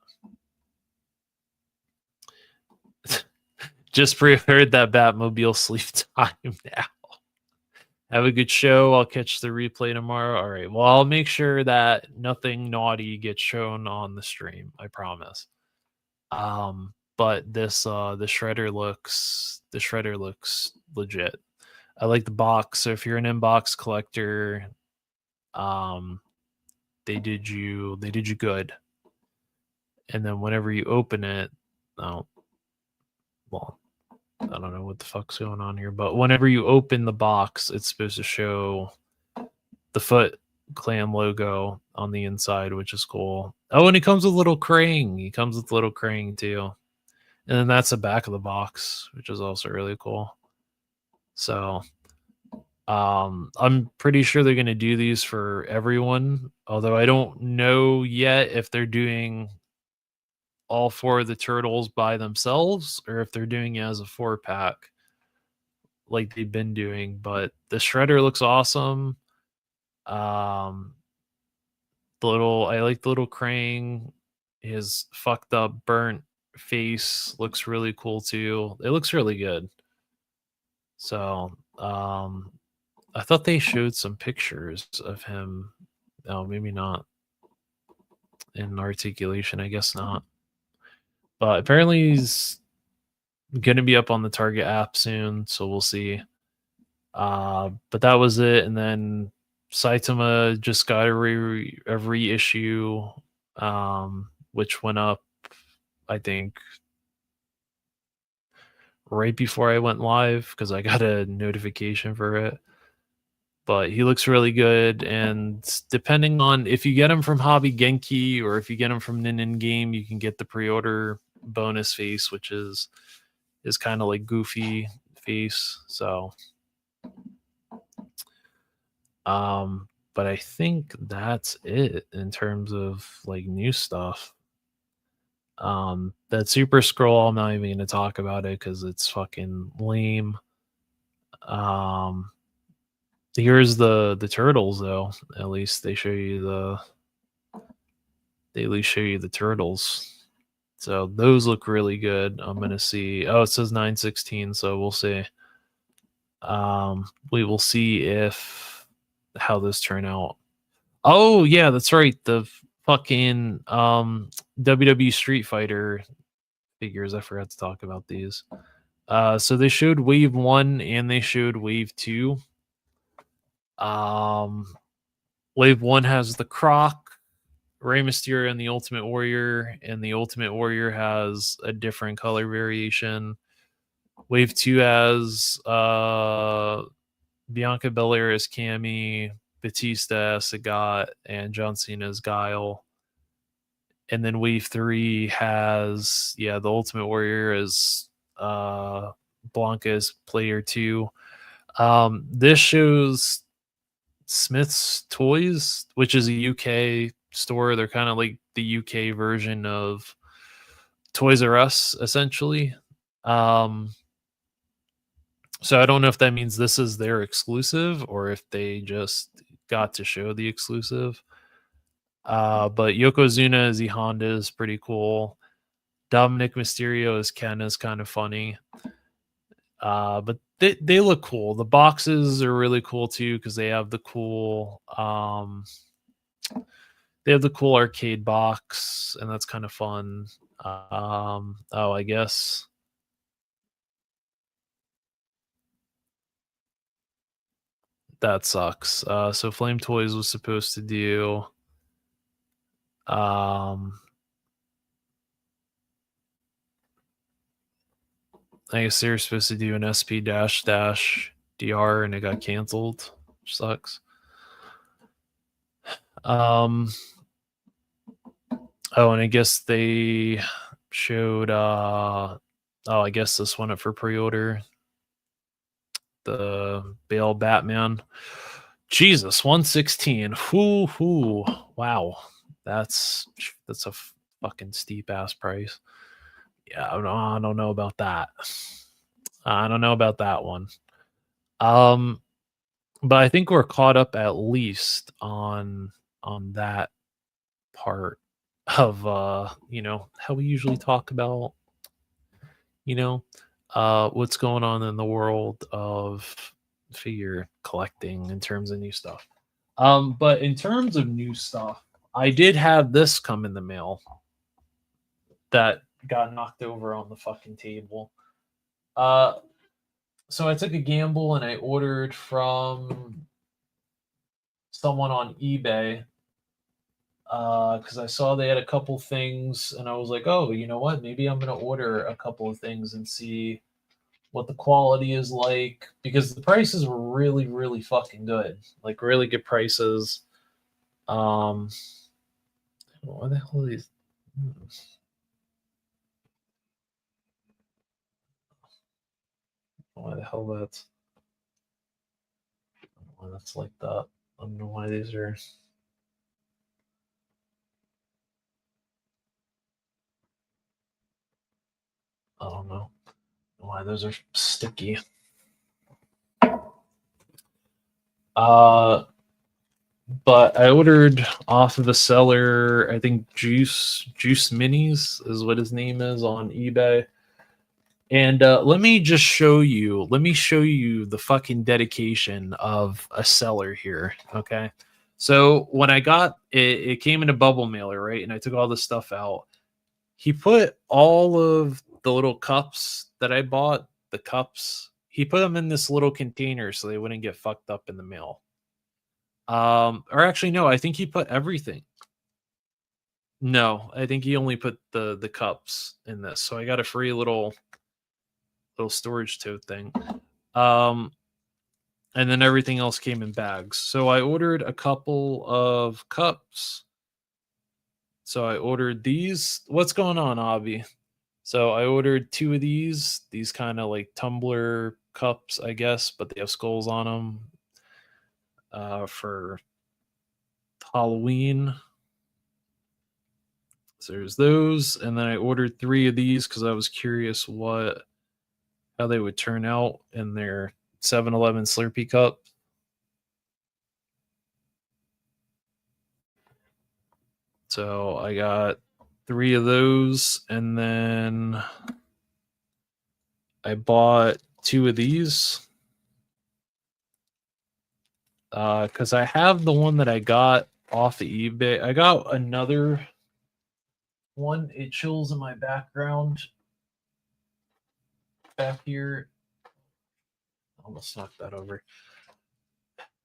Just pre-heard that Batmobile sleep time now. Have a good show. I'll catch the replay tomorrow. All right. Well, I'll make sure that nothing naughty gets shown on the stream. I promise. But this the shredder looks legit. I like the box. So if you're an inbox collector, they did you good. And then whenever you open it, well, I don't know what the fuck's going on here, but whenever you open the box, it's supposed to show the Foot Clan logo on the inside, which is cool. Oh, and he comes with little Krang. He comes with little Krang too. And then that's the back of the box, which is also really cool. So I'm pretty sure they're going to do these for everyone, although I don't know yet if they're doing all 4 of the turtles by themselves or if they're doing it as a 4-pack like they've been doing. But the Shredder looks awesome. I like the little Krang. His fucked up burnt face looks really cool too. It looks really good. So I thought they showed some pictures of him. Oh, maybe not in articulation. I guess not. But apparently he's going to be up on the Target app soon, so we'll see. But that was it. And then Saitama just got a reissue, which went up, I think, right before I went live because I got a notification for it. But he looks really good, and depending on if you get him from Hobby Genki or if you get him from Nin Game, you can get the pre-order bonus face, which is kind of like Goofy face. So but I think that's it in terms of like new stuff. That Super Scroll, I'm not even gonna talk about it because it's fucking lame. Here's the turtles though. At least they show you the turtles. So those look really good. I'm gonna see. Oh, it says 9/16, so we'll see. We will see how this turn out. Oh yeah, that's right. The fucking WWE Street Fighter figures. I forgot to talk about these. So they showed Wave 1 and they showed Wave 2. Wave 1 has the Croc, Rey Mysterio, and the Ultimate Warrior, and the Ultimate Warrior has a different color variation. Wave 2 has Bianca Belair as Cammy, Batista as Sagat, and John Cena as Guile. And then Wave 3 has, the Ultimate Warrior as Blanca's Player 2. This shows Smith's Toys, which is a UK store. They're kind of like the UK version of Toys R Us, essentially. So I don't know if that means this is their exclusive or if they just got to show the exclusive. But Yokozuna as E Honda is pretty cool. Dominic Mysterio as Ken is kind of funny. But they look cool. The boxes are really cool too because they have the cool arcade box, and that's kind of fun. I guess that sucks. So Flame Toys was supposed to do I guess they were supposed to do an SP -DR and it got canceled, which sucks. Oh, and I guess they showed I guess this one up for pre-order. The Bale Batman. Jesus, 116. Whoo. Wow. That's a fucking steep ass price. Yeah, I don't know about that. I don't know about that one. But I think we're caught up at least on that part of how we usually talk about, you know, what's going on in the world of figure collecting in terms of new stuff. But in terms of new stuff, I did have this come in the mail that got knocked over on the fucking table. So I took a gamble and I ordered from someone on eBay because I saw they had a couple things, and I was like, oh, you know what? Maybe I'm gonna order a couple of things and see what the quality is like, because the prices were really, really fucking good, like really good prices. Um, what the hell are these? Why the hell that's? Why that's like that? I don't know why these are. I don't know why those are sticky. But I ordered off of a seller, I think Juice Minis is what his name is on eBay. And let me just show you. Let me show you the fucking dedication of a seller here. Okay. So when I got it, it came in a bubble mailer, right? And I took all the stuff out. He put all of the little cups that I bought, the cups, he put them in this little container so they wouldn't get fucked up in the mail. Or actually, no, I think he put everything. No, I think he only put the cups in this. So I got a free little storage tote thing. And then everything else came in bags. So I ordered a couple of cups. So I ordered these. What's going on, Avi? So I ordered two of these kind of like tumbler cups, I guess, but they have skulls on them for Halloween. So there's those, and then I ordered three of these because I was curious how they would turn out in their 7-Eleven Slurpee cup. So I got three of those, and then I bought two of these because I have the one that I got off of eBay. I got another one. It chills in my background back here. Almost knocked that over.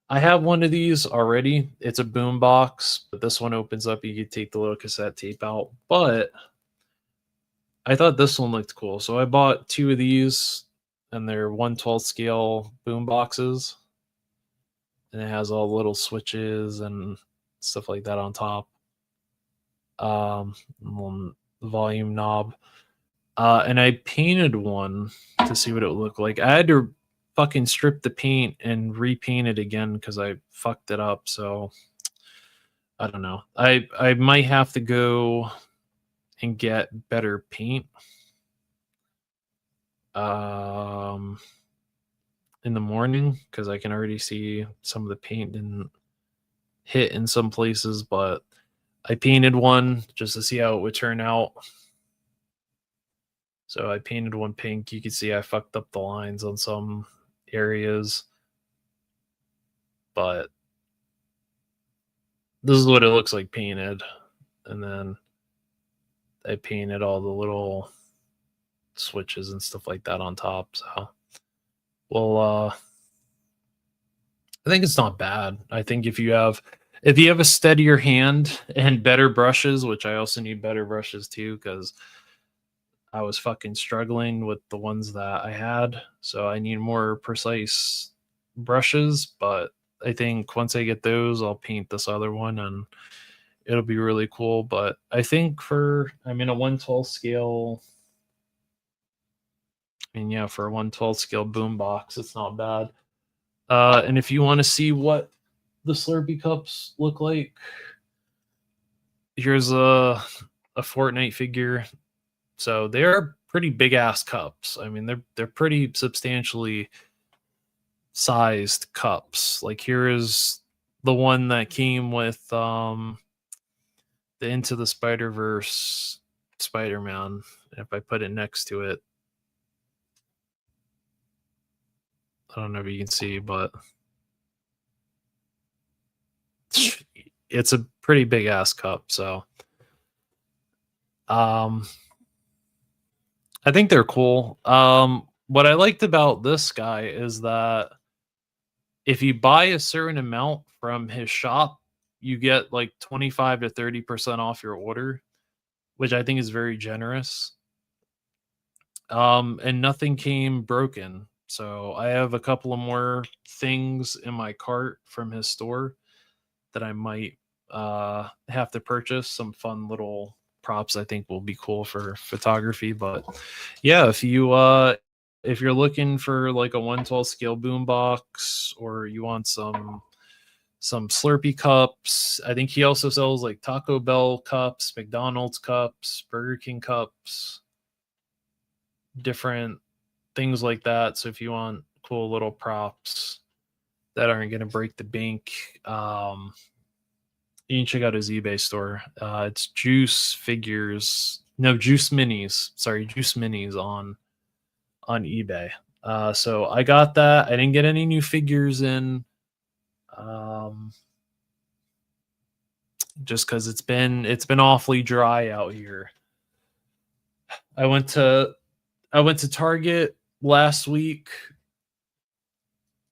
I have one of these already. It's a boom box, but this one opens up. You can take the little cassette tape out. But I thought this one looked cool, so I bought two of these, and they're 1/12 scale boom boxes, and it has all the little switches and stuff like that on top. Volume knob. And I painted one to see what it would look like. I had to fucking strip the paint and repaint it again because I fucked it up. So I don't know. I might have to go and get better paint. In the morning because I can already see some of the paint didn't hit in some places, but I painted one just to see how it would turn out. So I painted one pink. You can see I fucked up the lines on some areas, but this is what it looks like painted. And then I painted all the little switches and stuff like that on top. So, well, I think it's not bad. I think if you have a steadier hand and better brushes, which I also need better brushes too, because I was fucking struggling with the ones that I had. So I need more precise brushes. But I think once I get those, I'll paint this other one and it'll be really cool. But I think I'm in a 1/12 scale. And yeah, for a 1/12 scale boom box, it's not bad. And if you want to see what the Slurpee cups look like. Here's a Fortnite figure. So they're pretty big ass cups. I mean, they're pretty substantially sized cups. Like here is the one that came with the Into the Spider-Verse Spider-Man. If I put it next to it, I don't know if you can see, but it's a pretty big ass cup. So I think they're cool. What I liked about this guy is that if you buy a certain amount from his shop, you get like 25 to 30% off your order, which I think is very generous. And nothing came broken. So I have a couple of more things in my cart from his store that I might have to purchase. Some fun little props I think will be cool for photography. But yeah, if you're looking for like a 112 scale boombox, or you want some Slurpee cups, I think he also sells like Taco Bell cups, McDonald's cups, Burger King cups, different things like that. So if you want cool little props that aren't going to break the bank, you can check out his eBay store. It's Juice Figures, no, Juice Minis. Sorry, Juice Minis on eBay. So I got that. I didn't get any new figures in, just because it's been awfully dry out here. I went to Target last week.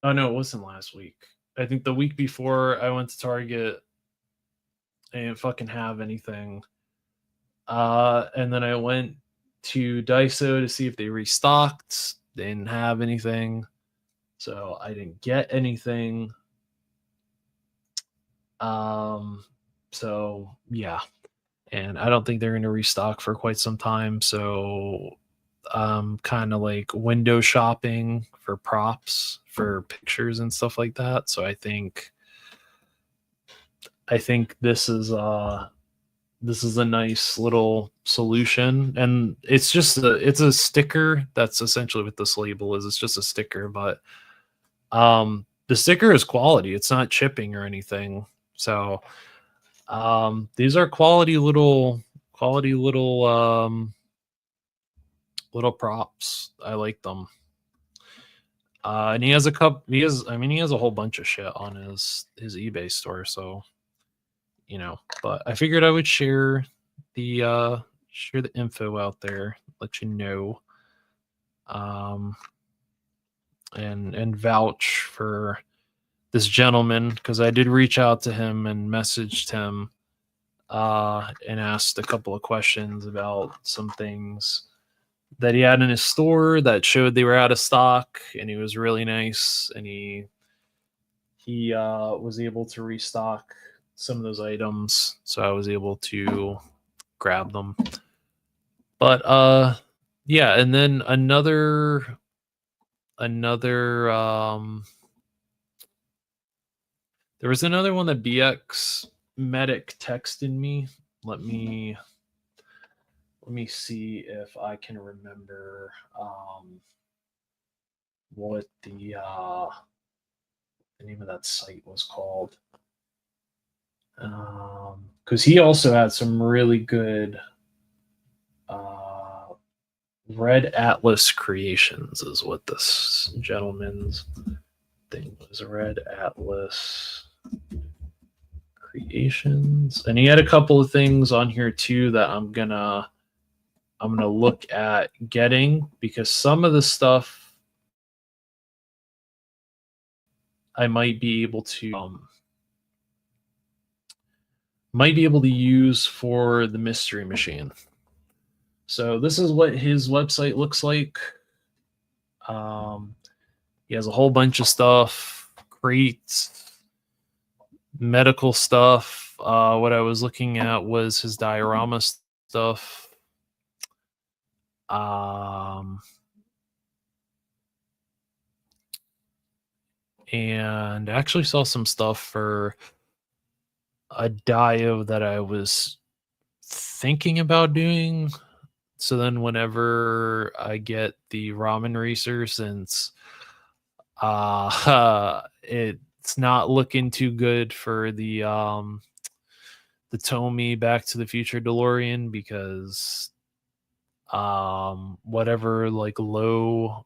Oh no, it wasn't last week. I think the week before I went to Target. I didn't fucking have anything. And then I went to Daiso to see if they restocked. They didn't have anything. So I didn't get anything. So yeah. And I don't think they're gonna restock for quite some time. So kind of like window shopping for props for pictures and stuff like that. So I think this is a nice little solution, and it's a sticker. That's essentially what this label is. It's just a sticker, but the sticker is quality. It's not chipping or anything. So these are quality little little props. I like them. And he has he has a whole bunch of shit on his eBay store, so but I figured I would share the info out there, let you know, and vouch for this gentleman, because I did reach out to him and messaged him and asked a couple of questions about some things that he had in his store that showed they were out of stock, and he was really nice, and he was able to restock some of those items, so I was able to grab them. But yeah, and then another there was another one that BX Medic texted me. Let me see if I can remember what the name of that site was called. Because he also had some really good Red Atlas Creations is what this gentleman's thing was. Red Atlas Creations, and he had a couple of things on here too that I'm gonna look at getting, because some of the stuff I might be able to use for the mystery machine. So this is what his website looks like. He has a whole bunch of stuff, crates, medical stuff. What I was looking at was his diorama stuff. and I actually saw some stuff for a dio that I was thinking about doing. So then whenever I get the ramen racer, since it's not looking too good for the Tomy Back to the Future DeLorean, because whatever like low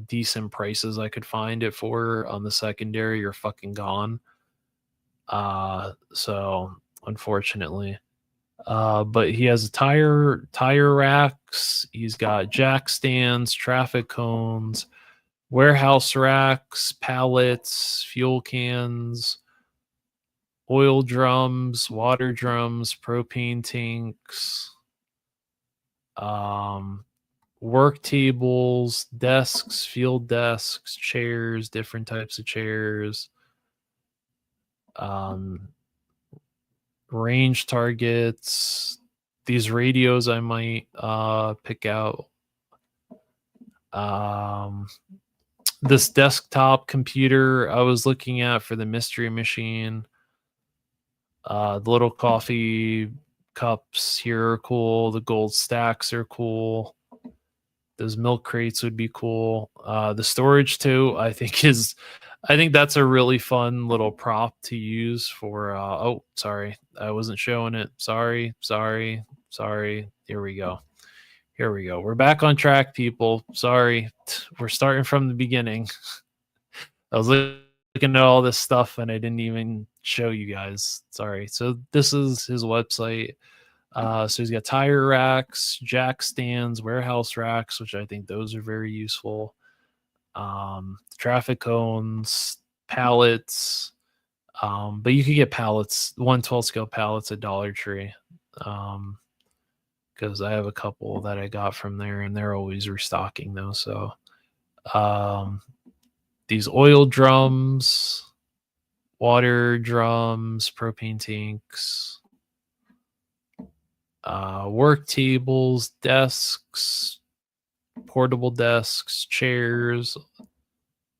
decent prices I could find it for on the secondary are fucking gone. So unfortunately. But he has tire racks, he's got jack stands, traffic cones, warehouse racks, pallets, fuel cans, oil drums, water drums, propane tanks, um, work tables, desks, field desks, chairs, different types of chairs, um, range targets. These radios I might pick out. Um, this desktop computer I was looking at for the mystery machine. The little coffee cups here are cool. The gold stacks are cool. Those milk crates would be cool. The storage too, I think that's a really fun little prop to use for. Oh, sorry, I wasn't showing it. Sorry. Here we go. We're back on track, people. Sorry, we're starting from the beginning. I was looking at all this stuff and I didn't even show you guys. Sorry. So this is his website. So he's got tire racks, jack stands, warehouse racks, which I think those are very useful. Traffic cones, pallets. But you could get pallets, 112 scale pallets at Dollar Tree. Because I have a couple that I got from there and they're always restocking those. So these oil drums, water drums, propane tanks, work tables, desks, portable desks, chairs,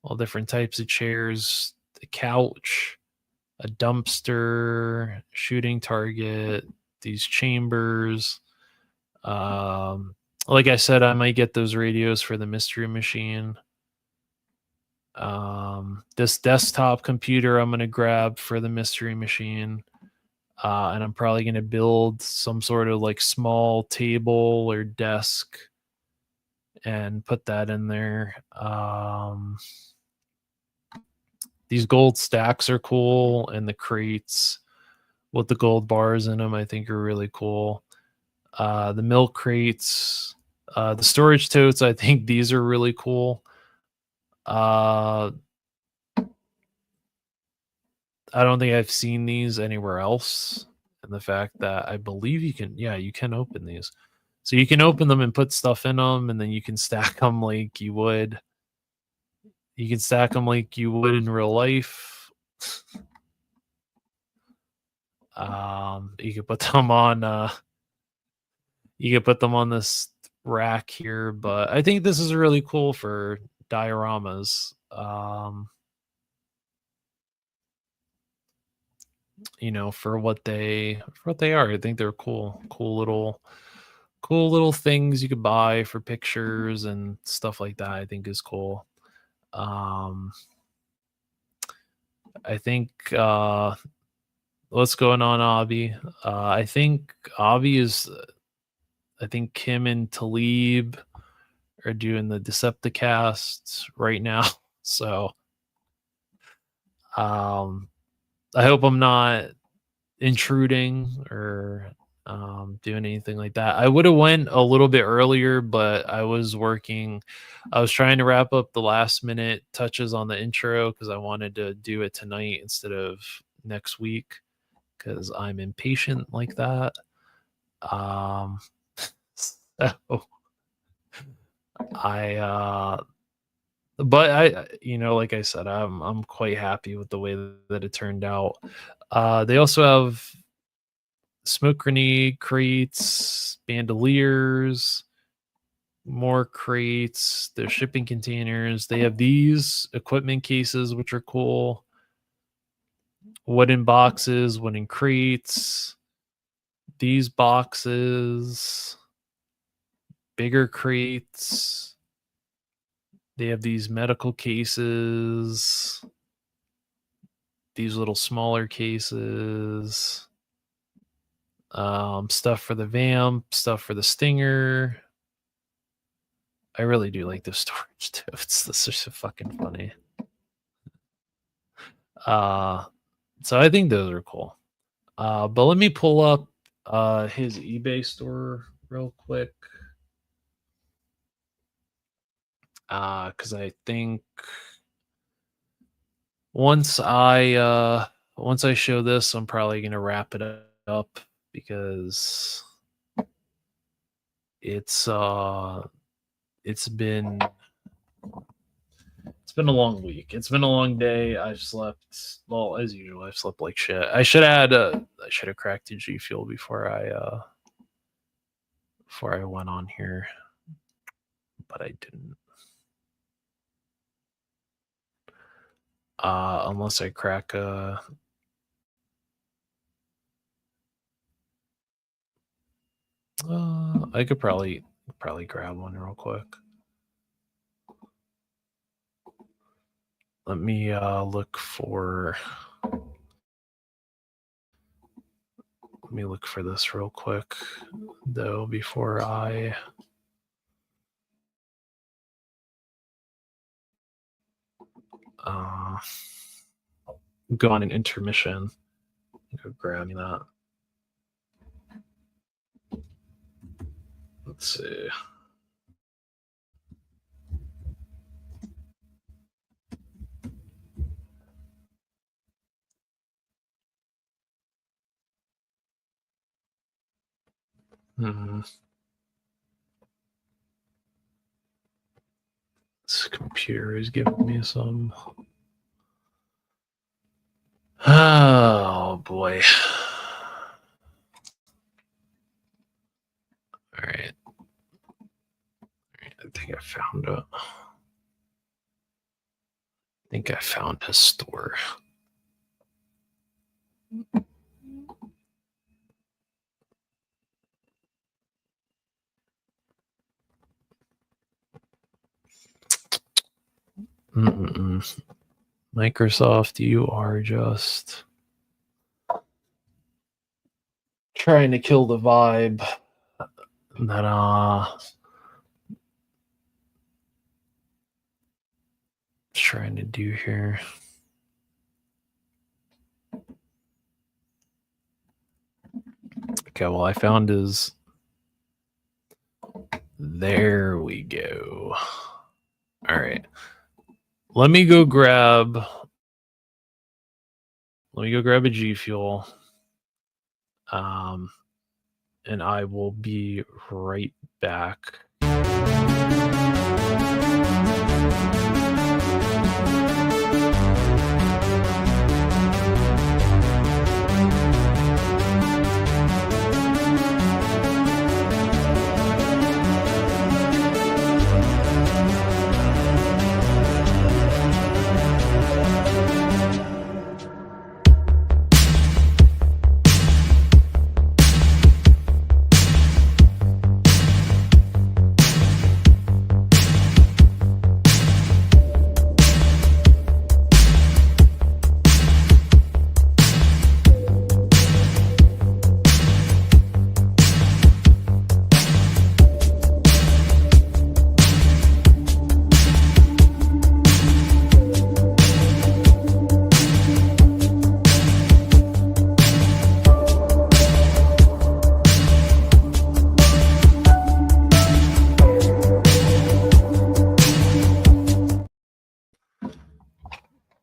all different types of chairs, the couch, a dumpster, shooting target, these chambers. Like I said, I might get those radios for the mystery machine. This desktop computer I'm going to grab for the mystery machine. And I'm probably going to build some sort of like small table or desk and put that in there. These gold stacks are cool, and the crates with the gold bars in them I think are really cool. The milk crates, the storage totes, I think these are really cool. I don't think I've seen these anywhere else. And the fact that I believe you can open these. So you can open them and put stuff in them, and then you can stack them like you would. You can stack them like you would in real life. You can put them on. You can put them on this rack here, but I think this is really cool for dioramas. For what they are. I think they're cool little things you could buy for pictures and stuff like that. I think is cool. I think what's going on, Avi? I think Avi is. I think Kim and Talib are doing the Decepticast right now. So, I hope I'm not intruding or doing anything like that. I would have went a little bit earlier, but I was working. I was trying to wrap up the last minute touches on the intro because I wanted to do it tonight instead of next week because I'm impatient like that. So but I like I said, I'm quite happy with the way that it turned out. They also have smoke grenade crates, bandoliers, more crates. There's shipping containers. They have these equipment cases, which are cool. Wooden boxes, wooden crates. These boxes, bigger crates. They have these medical cases, these little smaller cases, stuff for the vamp, stuff for the stinger. I really do like this storage too. It's just so fucking funny. So I think those are cool. But let me pull up his eBay store real quick. Because I think once I show this, I'm probably gonna wrap it up because it's been a long week. It's been a long day. I've slept, well, as usual. I've slept like shit. I should have cracked the G Fuel before I went on here, but I didn't. Unless I crack I could probably grab one real quick. Let me look for this real quick though before I go on an intermission. Go grab me that. Let's see. This computer is giving me some. Oh boy. All right. I think I found it. I think I found his store. Microsoft, you are just trying to kill the vibe that trying to do here. Okay, well, I found his. There we go. All right. Let me go grab a G Fuel. And I will be right back.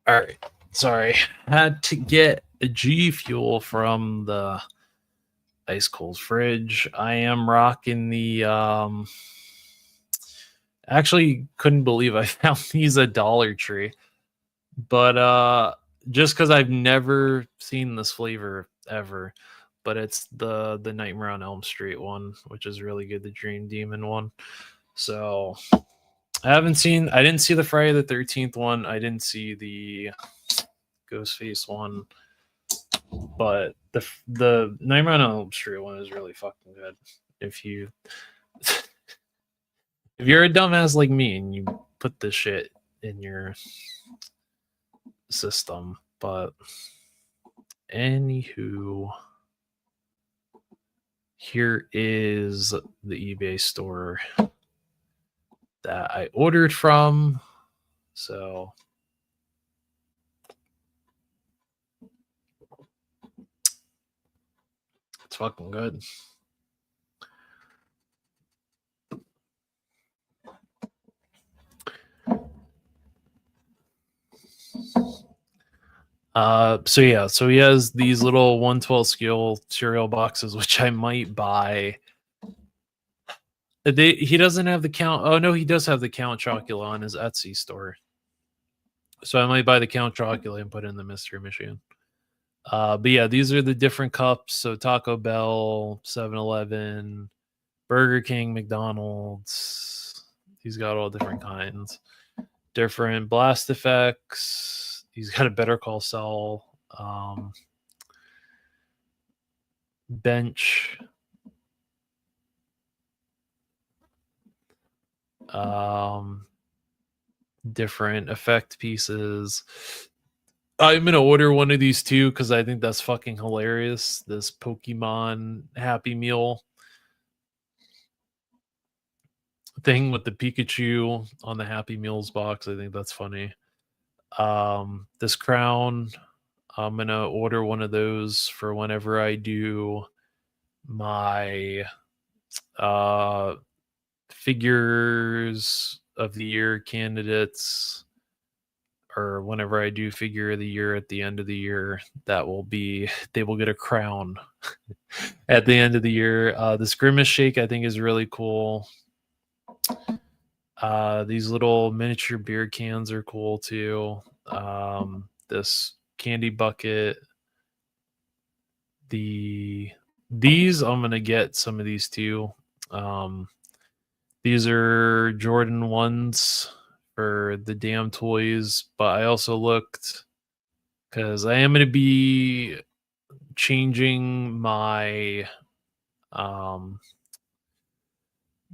All right. Sorry. Had to get a G Fuel from the ice cold fridge. I am rocking the actually couldn't believe I found these at Dollar Tree. But just because I've never seen this flavor ever, but it's the Nightmare on Elm Street one, which is really good, the Dream Demon one. So I didn't see the Friday the 13th one. I didn't see the Ghostface one, but the Nightmare on Elm Street one is really fucking good. If you're a dumbass like me and you put this shit in your system, but anywho, here is the eBay store that I ordered from. So it's fucking good. So he has these little 112 scale cereal boxes, which I might buy. He doesn't have the Count. Oh no, he does have the Count Chocula on his Etsy store. So I might buy the Count Chocula and put it in the mystery machine. But yeah, these are the different cups. So Taco Bell, 7-Eleven, Burger King, McDonald's. He's got all different kinds. Different blast effects. He's got a Better Call Saul. Bench. Different effect pieces. I'm gonna order one of these too because I think that's fucking hilarious. This Pokemon Happy Meal thing with the Pikachu on the Happy Meals box. I think that's funny. This crown, I'm gonna order one of those for whenever I do my figures of the year candidates, or whenever I do figure of the year at the end of the year. They will get a crown at the end of the year. This Grimace Shake I think is really cool. These little miniature beer cans are cool too. This candy bucket. These I'm gonna get some of these too. These are Jordan 1s for the damn toys, but I also looked because I am gonna be changing my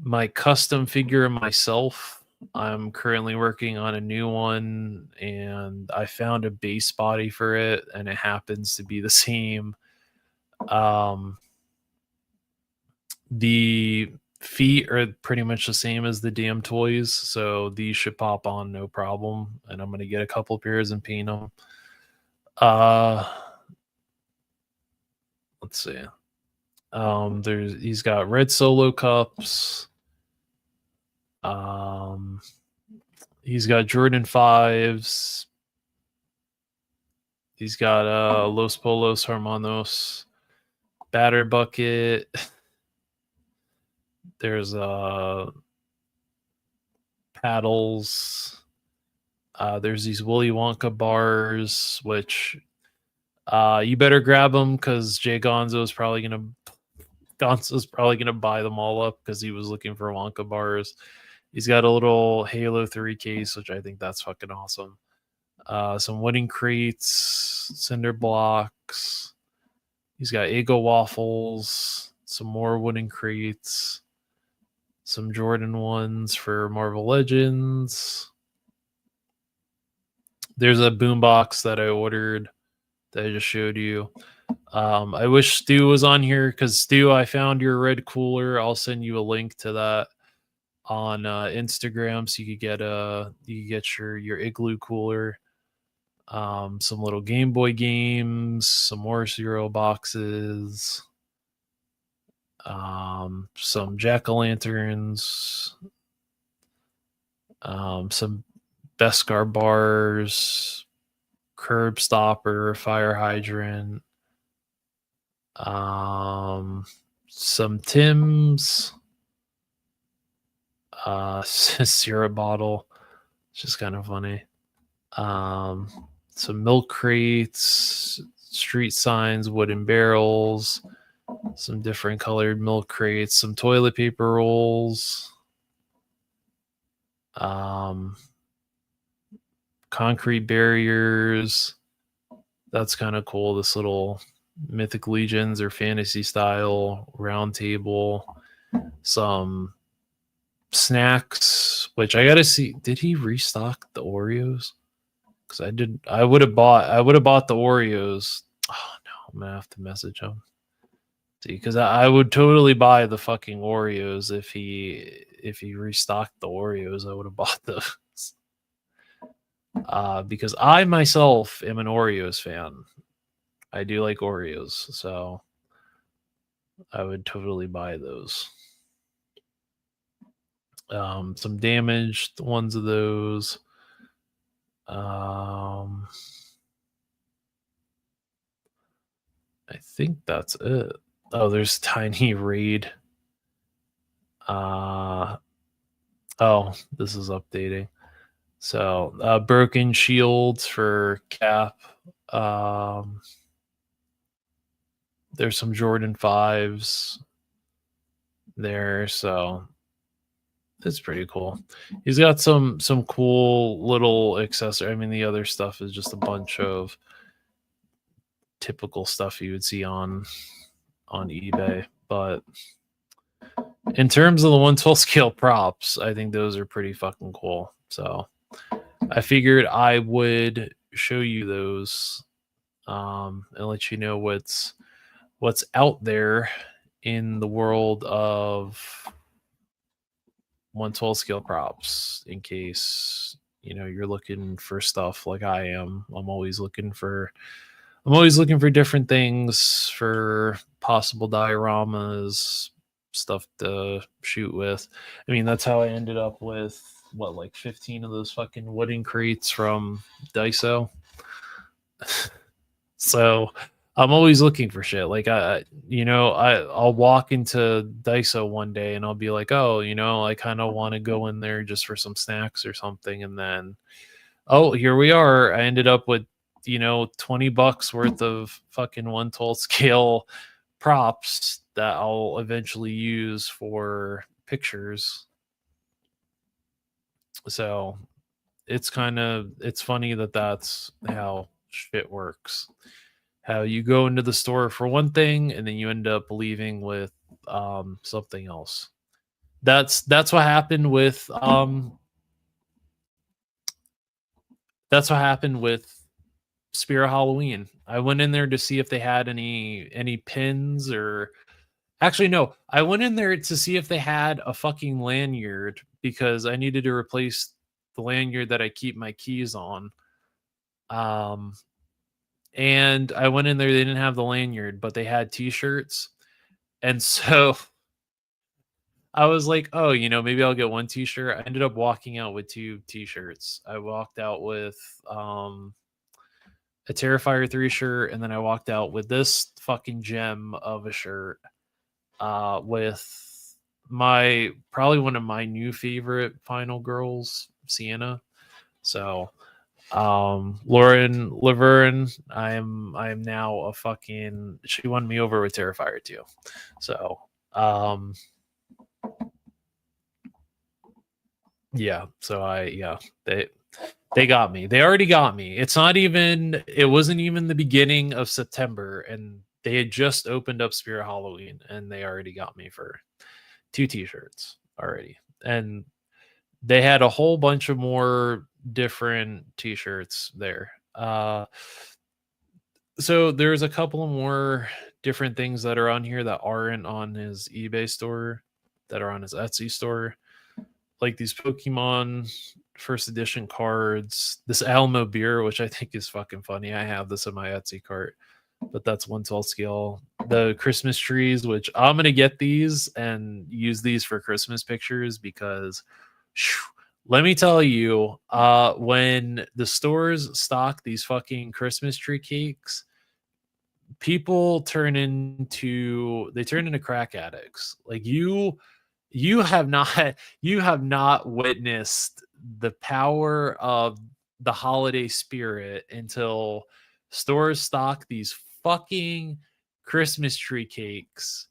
my custom figure myself. I'm currently working on a new one and I found a base body for it and it happens to be the same. The feet are pretty much the same as the damn toys, so these should pop on no problem, and I'm going to get a couple pairs and paint them. Let's see. He's got red Solo cups. He's got Jordan 5s. He's got Los Polos Hermanos batter bucket. There's paddles. There's these Willy Wonka bars, which you better grab them because Jay Gonzo's probably gonna buy them all up because he was looking for Wonka bars. He's got a little Halo 3 case, which I think that's fucking awesome. Some wooden crates, cinder blocks. He's got Eggo waffles, some more wooden crates, some Jordan 1s for Marvel Legends. There's a boombox that I ordered that I just showed you. I wish Stu was on here because Stu, I found your red cooler. I'll send you a link to that on Instagram so you could get your Igloo cooler. Some little Game Boy games, some more cereal boxes, some jack-o'-lanterns, some Beskar bars, curb stopper, fire hydrant, some Tim's, syrup bottle. It's just kind of funny. Some milk crates, street signs, wooden barrels, some different colored milk crates, some toilet paper rolls, Concrete barriers. That's kind of cool. This little Mythic Legions or fantasy style round table. Some snacks, which I gotta see. Did he restock the Oreos? Because I would have bought the Oreos. Oh no, I'm gonna have to message him. See, because I would totally buy the fucking Oreos if he restocked the Oreos. I would have bought those. Because I myself am an Oreos fan. I do like Oreos, so I would totally buy those. Some damaged ones of those. I think that's it. Oh, there's Tiny Raid. Oh, this is updating. So, broken shields for Cap. There's some Jordan 5s there, so it's pretty cool. He's got some cool little accessory. I mean, the other stuff is just a bunch of typical stuff you would see on eBay, but in terms of the 112 scale props, I think those are pretty fucking cool. So I figured I would show you those and let you know what's out there in the world of 112 scale props, in case you're looking for stuff like I am. I'm always looking for different things for possible dioramas, stuff to shoot with. I mean, that's how I ended up with like 15 of those fucking wooden crates from Daiso. So I'm always looking for shit. Like I'll walk into Daiso one day and I'll be like, oh, I kind of want to go in there just for some snacks or something, and then oh, here we are. I ended up with $20 worth of fucking 112 scale props that I'll eventually use for pictures. So it's funny that that's how shit works. How you go into the store for one thing and then you end up leaving with something else. That's what happened with Spirit Halloween. I went in there to see if they had any pins, or actually no, I went in there to see if they had a fucking lanyard because I needed to replace the lanyard that I keep my keys on. And I went in there, they didn't have the lanyard, but they had t-shirts. And so I was like, oh, maybe I'll get one t-shirt. I ended up walking out with 2 t-shirts. I walked out with a Terrifier 3 shirt, and then I walked out with this fucking gem of a shirt with probably one of my new favorite Final Girls, Sienna. So Lauren Laverne, I am now a fucking, she won me over with Terrifier 2. So yeah, so they got me. They already got me. It wasn't even the beginning of September, and they had just opened up Spirit Halloween, and they already got me for 2 t-shirts already. And they had a whole bunch of more different t-shirts there. So there's a couple of more different things that are on here that aren't on his eBay store, that are on his Etsy store. Like these Pokemon first edition cards, this Alamo beer, which I think is fucking funny. I have this in my Etsy cart, but that's 112 scale. The Christmas trees, which I'm gonna get these and use these for Christmas pictures because let me tell you, when the stores stock these fucking Christmas tree cakes, people turn into crack addicts. Like you have not witnessed the power of the holiday spirit until stores stock these fucking Christmas tree cakes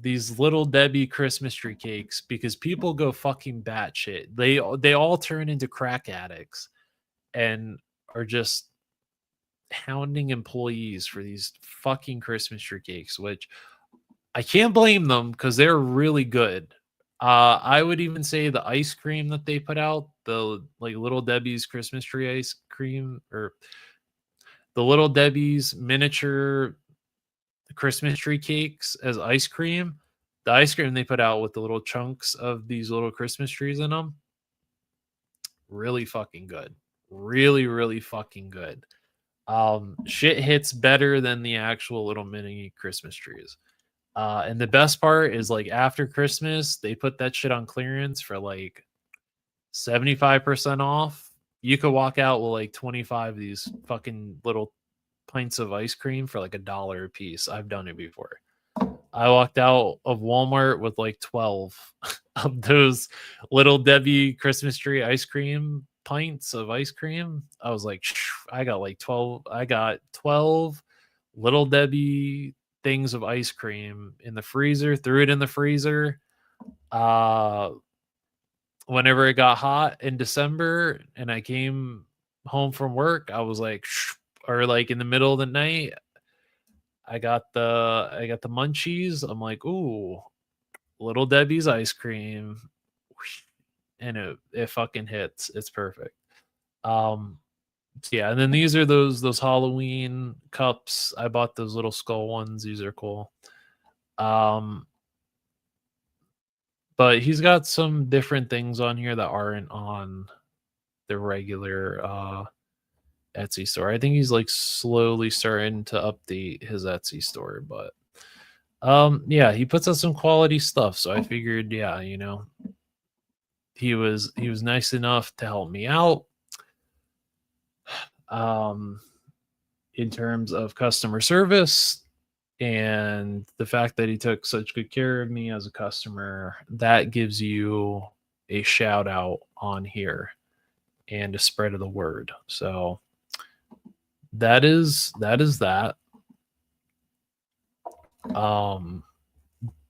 these little Debbie Christmas tree cakes because people go fucking batshit. They all turn into crack addicts and are just hounding employees for these fucking Christmas tree cakes, which I can't blame them because they're really good. I would even say the ice cream that they put out, the like Little Debbie's Christmas tree ice cream, or the Little Debbie's miniature Christmas tree cakes as ice cream. The ice cream they put out with the little chunks of these little Christmas trees in them, really fucking good. Really, really fucking good. Shit hits better than the actual little mini Christmas trees. And the best part is like after Christmas, they put that shit on clearance for like 75% off. You could walk out with like 25 of these fucking little pints of ice cream for like $1 a piece. I've done it before. I walked out of Walmart with like 12 of those Little Debbie Christmas tree ice cream pints of ice cream. I was like, I got like 12. I got 12 Little Debbie things of ice cream in the freezer, threw it in the freezer. Whenever it got hot in December and I came home from work, I was like, or like in the middle of the night, I got the munchies. I'm like, ooh, Little Debbie's ice cream, and it fucking hits. It's perfect. Yeah, and then these are those Halloween cups. I bought those little skull ones. These are cool. But he's got some different things on here that aren't on the regular Etsy store. I think he's like slowly starting to update his Etsy store, but yeah, he puts out some quality stuff, so I figured, yeah, you know, he was nice enough to help me out in terms of customer service, and the fact that he took such good care of me as a customer, that gives you a shout out on here and a spread of the word. So that is that.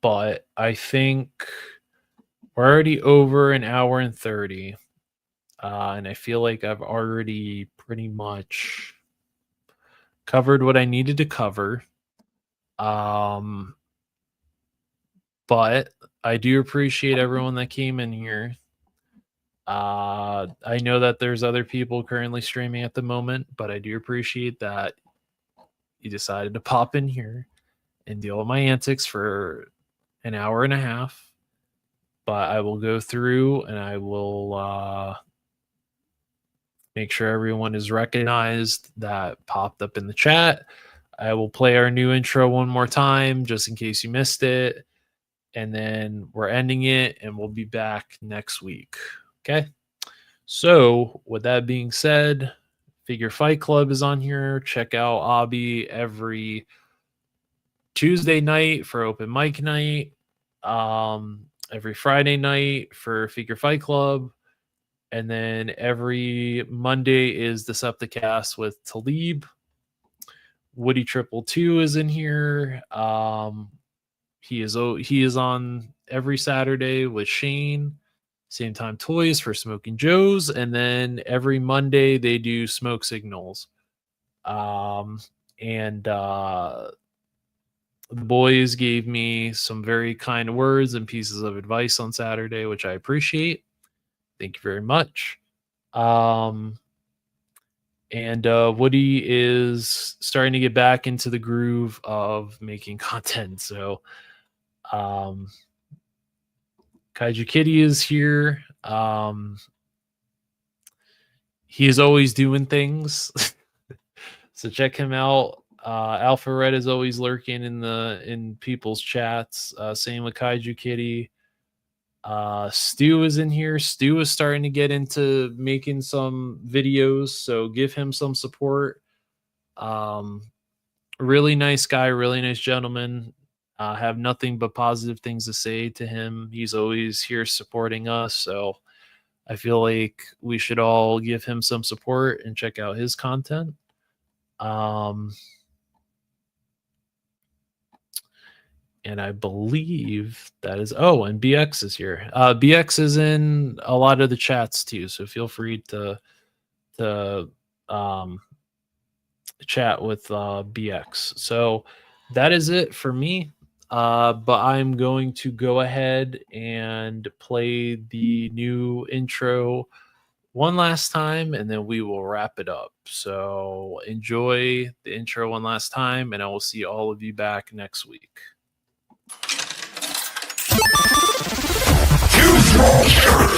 But I think we're already over an hour and 30. And I feel like I've already pretty much covered what I needed to cover. But I do appreciate everyone that came in here. I know that there's other people currently streaming at the moment, but I do appreciate that you decided to pop in here and deal with my antics for an hour and a half. But I will go through and I will make sure everyone is recognized that popped up in the chat. I will play our new intro one more time just in case you missed it. And then we're ending it and we'll be back next week. Okay. So, with that being said, Figure Fight Club is on here. Check out Abby every Tuesday night for open mic night. Every Friday night for Figure Fight Club. And then every Monday is the Septicast with Talib. Woody Triple Two is in here. He is on every Saturday with Shane. Same time toys for Smoking Joe's, and then every Monday they do Smoke Signals. And the boys gave me some very kind words and pieces of advice on Saturday, which I appreciate. Thank you very much. And Woody is starting to get back into the groove of making content. So, Kaiju Kitty is here. He is always doing things. So check him out. Alpha Red is always lurking in people's chats. Same with Kaiju Kitty. Stu is in here. Stu is starting to get into making some videos, so give him some support. Really nice guy, really nice gentleman. Have nothing but positive things to say to him. He's always here supporting us, so I feel like we should all give him some support and check out his content. And I believe that is, oh, and BX is here. BX is in a lot of the chats too, so feel free to um, chat with BX. So that is it for me. But I'm going to go ahead and play the new intro one last time, and then we will wrap it up. So enjoy the intro one last time, and I will see all of you back next week. Choose your